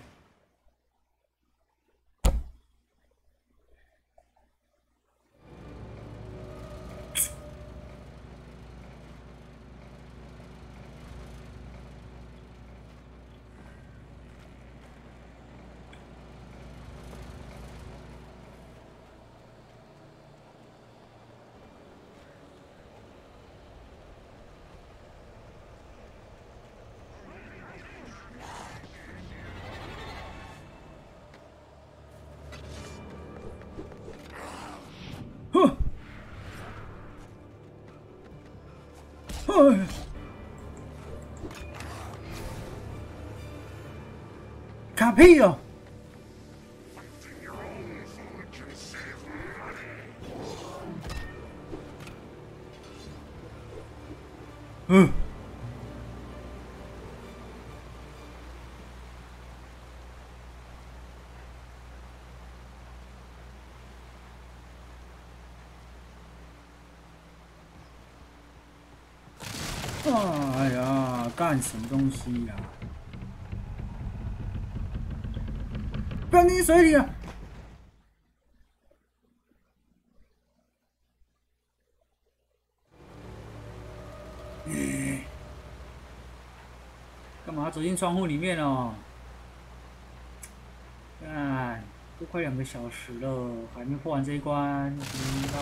卡屁哦！哎呀，干什么东西呀？不要溺水里啊！干嘛走进窗户里面哦？看，都快2个小时了，还没破完这一关，明白？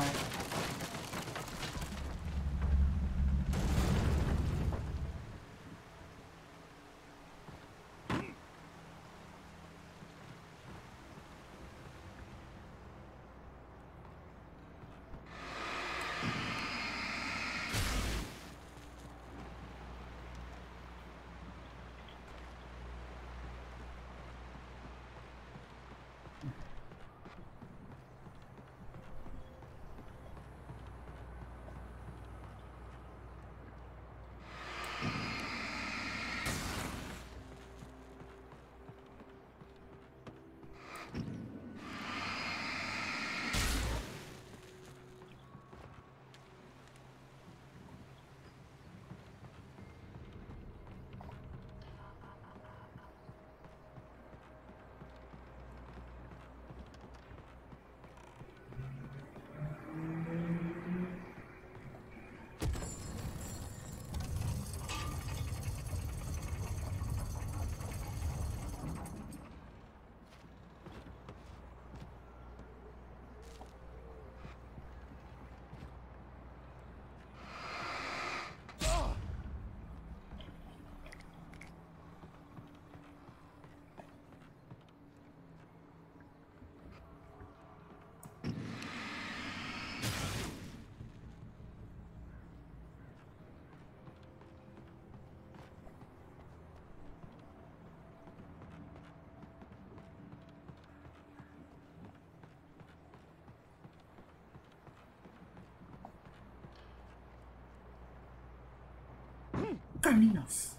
干你老师！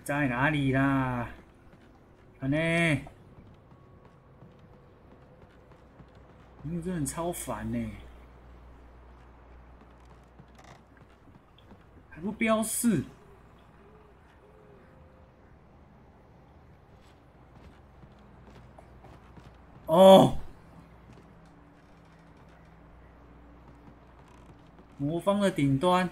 在哪里啦？看呢？你真的超烦呢，还不标示？哦，魔方的顶端。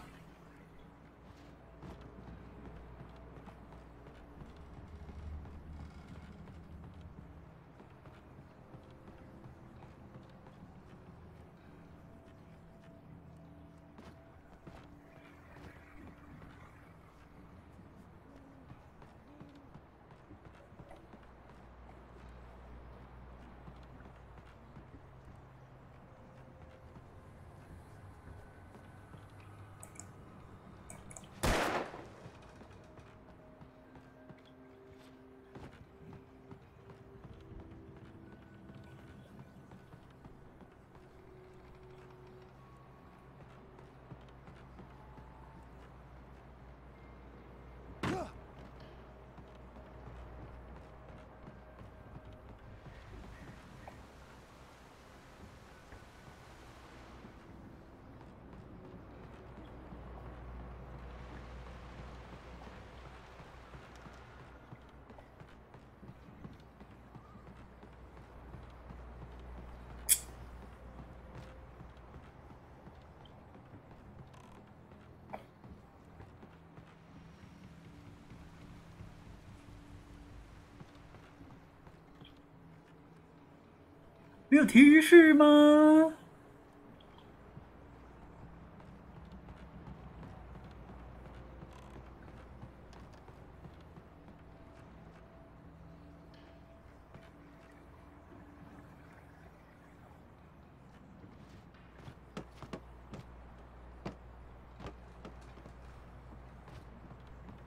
没有提示吗？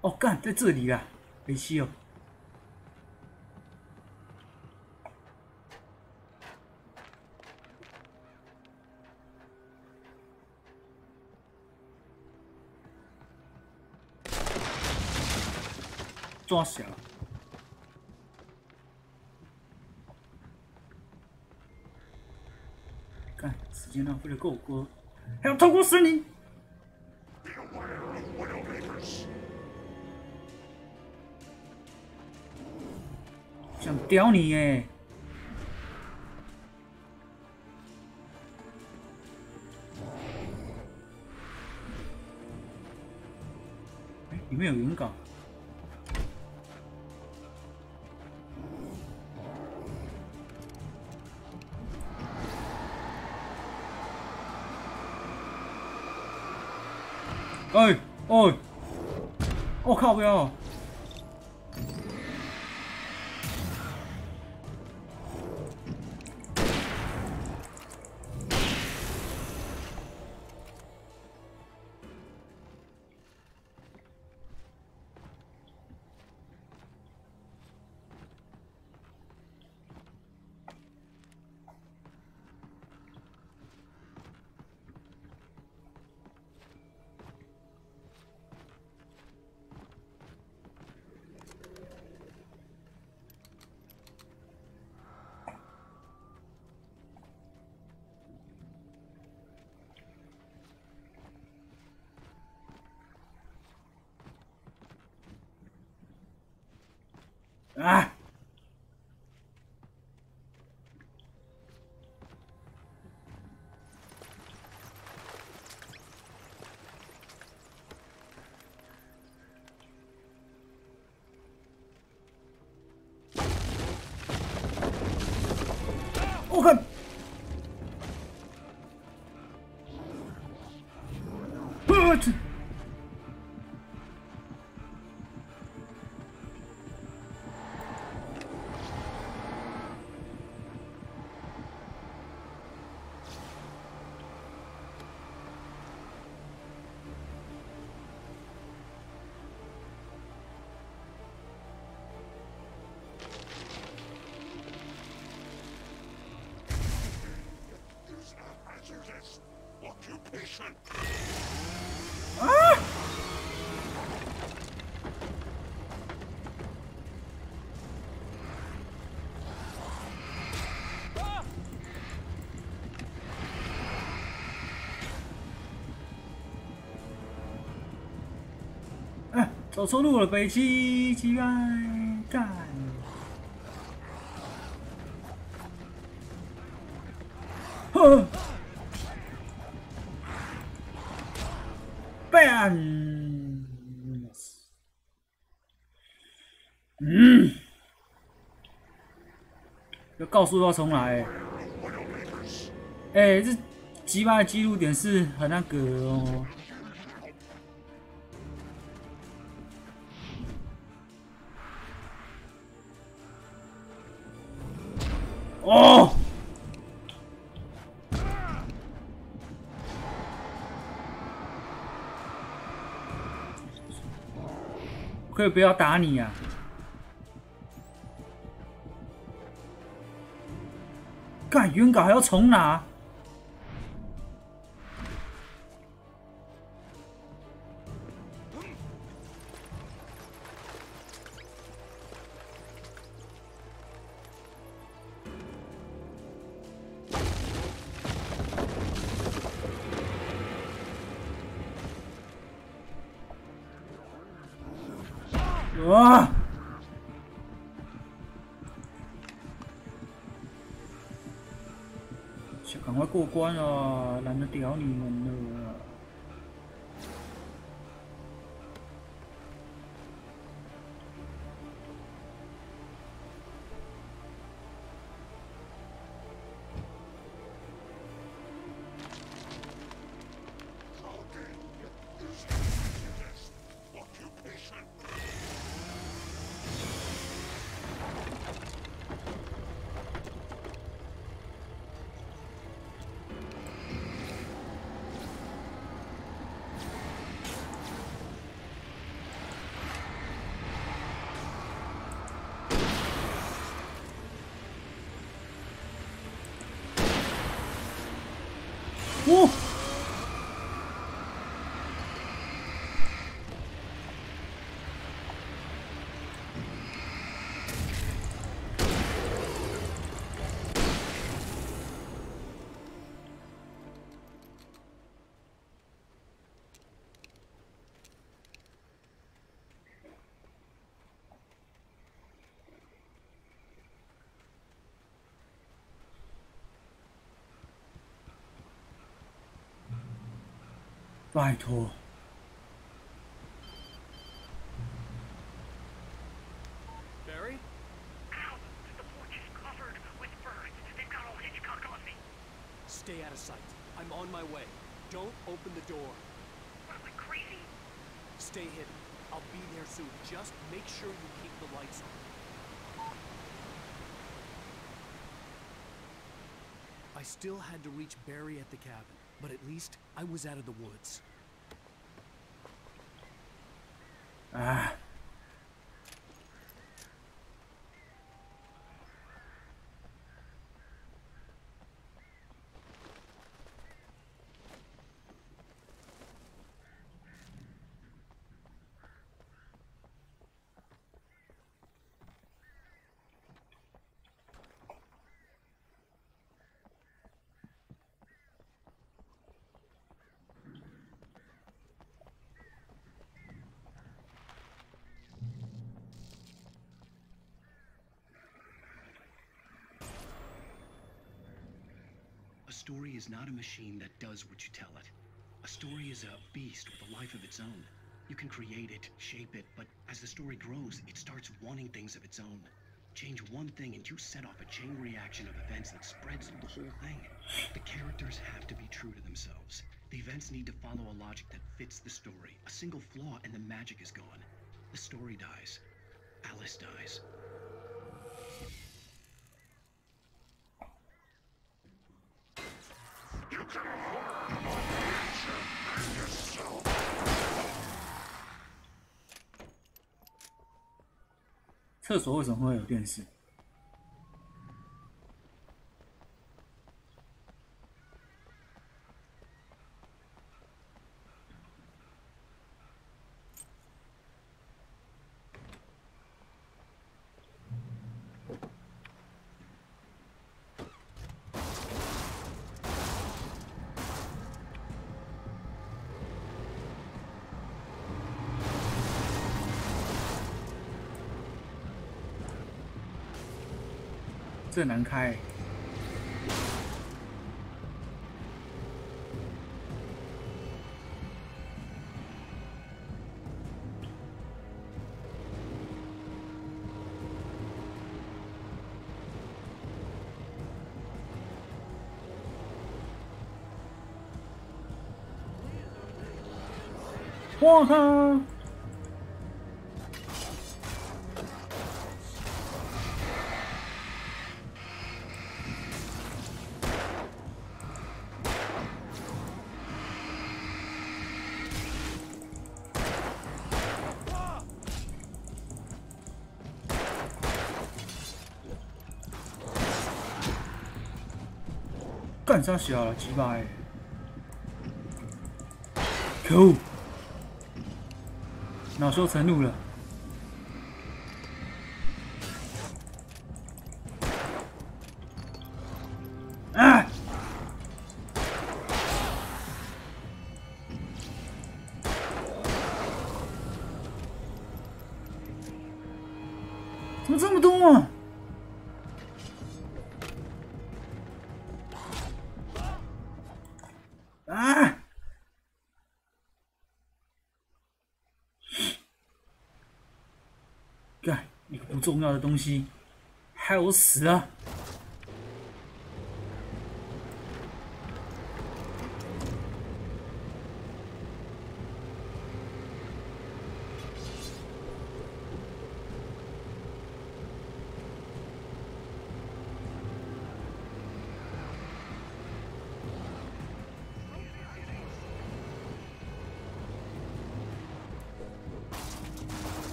哦，干，在这里啦，北西哦。抓小，看时间浪费的够多，还要透过森林。想屌你耶！哎，里面有云港。哎，哦，我靠，不要！啊！我看，这。啊！哎，走错路了，北七击败干。呵。Bam！ 要告诉要重来。哎，这击败的记录点是很那个哦。哦。可以不要打你啊！干原稿还要重拿。哇！想赶快过关了，懒得屌你们了。拜托。Barry? Ow! The porch is covered with birds. They've got all Hitchcock on me. Stay out of sight. I'm on my way. Don't open the door. What am I, crazy? Stay hidden. I'll be there soon. Just make sure you keep the lights on. I still had to reach Barry at the cabin, but at least I was out of the woods. 啊！A story is not a machine that does what you tell it. A story is a beast with a life of its own. You can create it, shape it, but as the story grows, it starts wanting things of its own. Change one thing and you set off a chain reaction of events that spreads through the whole thing. The characters have to be true to themselves. The events need to follow a logic that fits the story. A single flaw and the magic is gone. The story dies. Alice dies. You can learn about nature and yourself. 厕所为什么会有电视？这难开。哇哈！干啥小了，鸡巴欸！可恶！恼羞成怒了。啊！怎么这么多啊？啊！干一个不重要的东西，害我死了！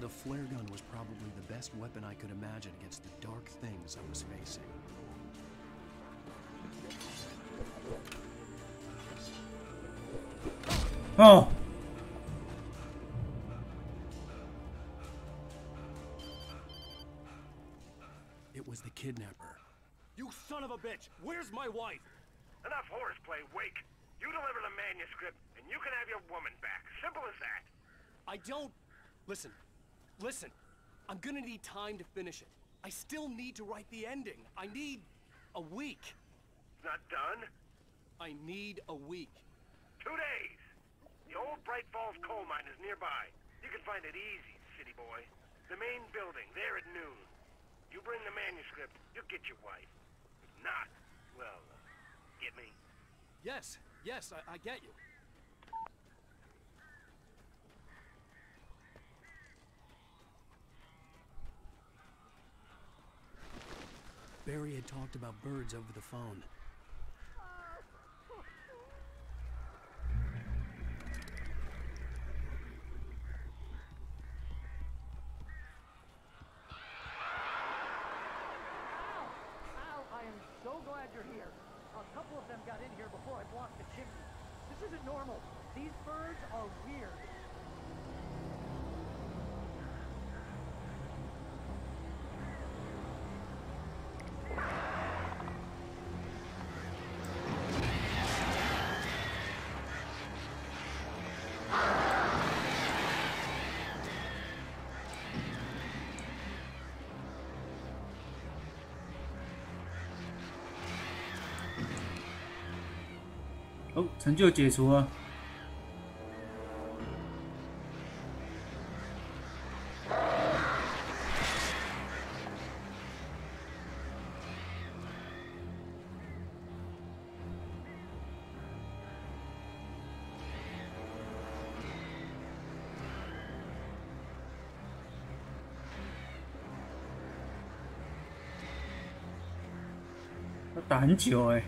The flare gun was probably the best weapon I could imagine against the dark things I was facing. Oh! It was the kidnapper. You son of a bitch! Where's my wife? Enough horseplay, Wake. You deliver the manuscript, and you can have your woman back. Simple as that. I don't... Listen. I'm gonna need time to finish it. I still need to write the ending. I need a week. Not done? I need a week. 2 days. The old Bright Falls coal mine is nearby. You can find it easy, city boy. The main building, there at noon. You bring the manuscript, you'll get your wife. If not, well, get me? Yes, I get you. Barry had talked about birds over the phone. Al, I am so glad you're here. A couple of them got in here before I blocked the chimney. This isn't normal. These birds are weird.哦，成就解除了。要打很久哎。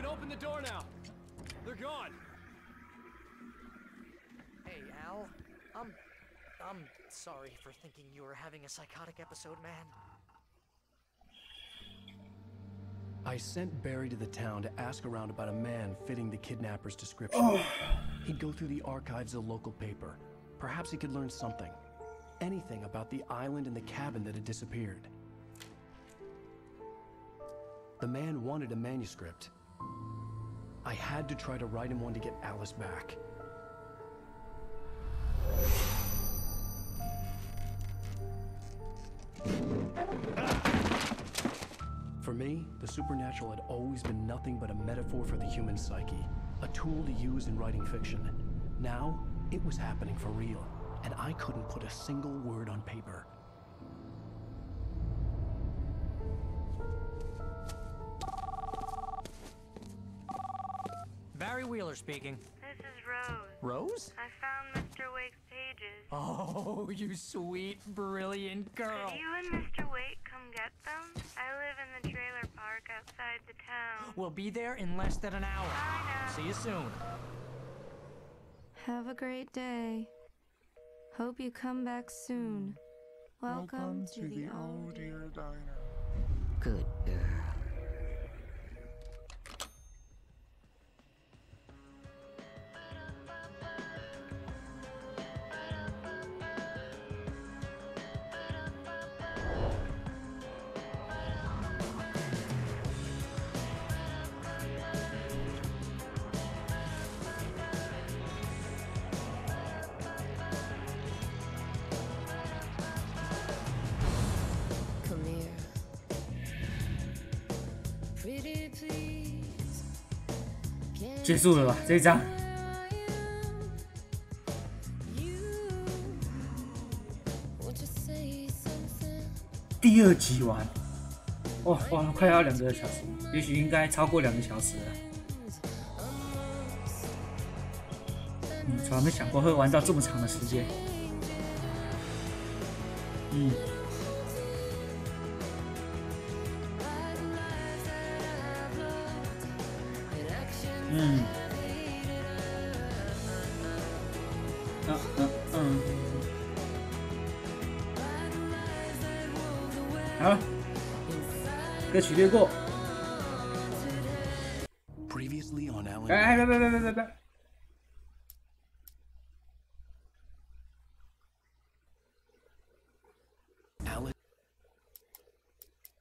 Open the door now. They're gone. Hey, Al. I'm sorry for thinking you were having a psychotic episode, man. I sent Barry to the town to ask around about a man fitting the kidnapper's description. He'd go through the archives of the local paper. Perhaps he could learn something. Anything about the island and the cabin that had disappeared. The man wanted a manuscript. I had to try to write him one to get Alice back. For me, the supernatural had always been nothing but a metaphor for the human psyche, a tool to use in writing fiction. Now, it was happening for real, and I couldn't put a single word on paper. Barry Wheeler speaking. This is Rose. Rose? I found Mr. Wake's pages. Oh, you sweet, brilliant girl. Could you and Mr. Wake come get them? I live in the trailer park outside the town. We'll be there in less than an hour. I know. See you soon. Have a great day. Hope you come back soon. Welcome to the Oh Dear Diner. Good girl. Come here. Pretty please. 结束了吧？这一章。第二集完，哇，花了快要2个小时，也许应该超过2个小时了。从来没想过会玩到这么长的时间。嗯。嗯。好了，歌曲略过。Previously on Alan. 别！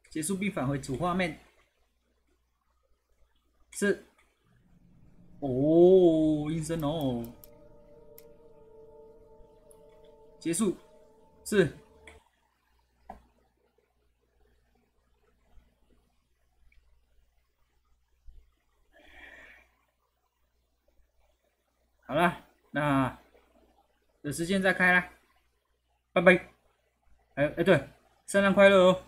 结束并返回主画面。是。哦，阴森哦。结束。是。好了，那有时间再开啦，拜拜。对，圣诞快乐哦！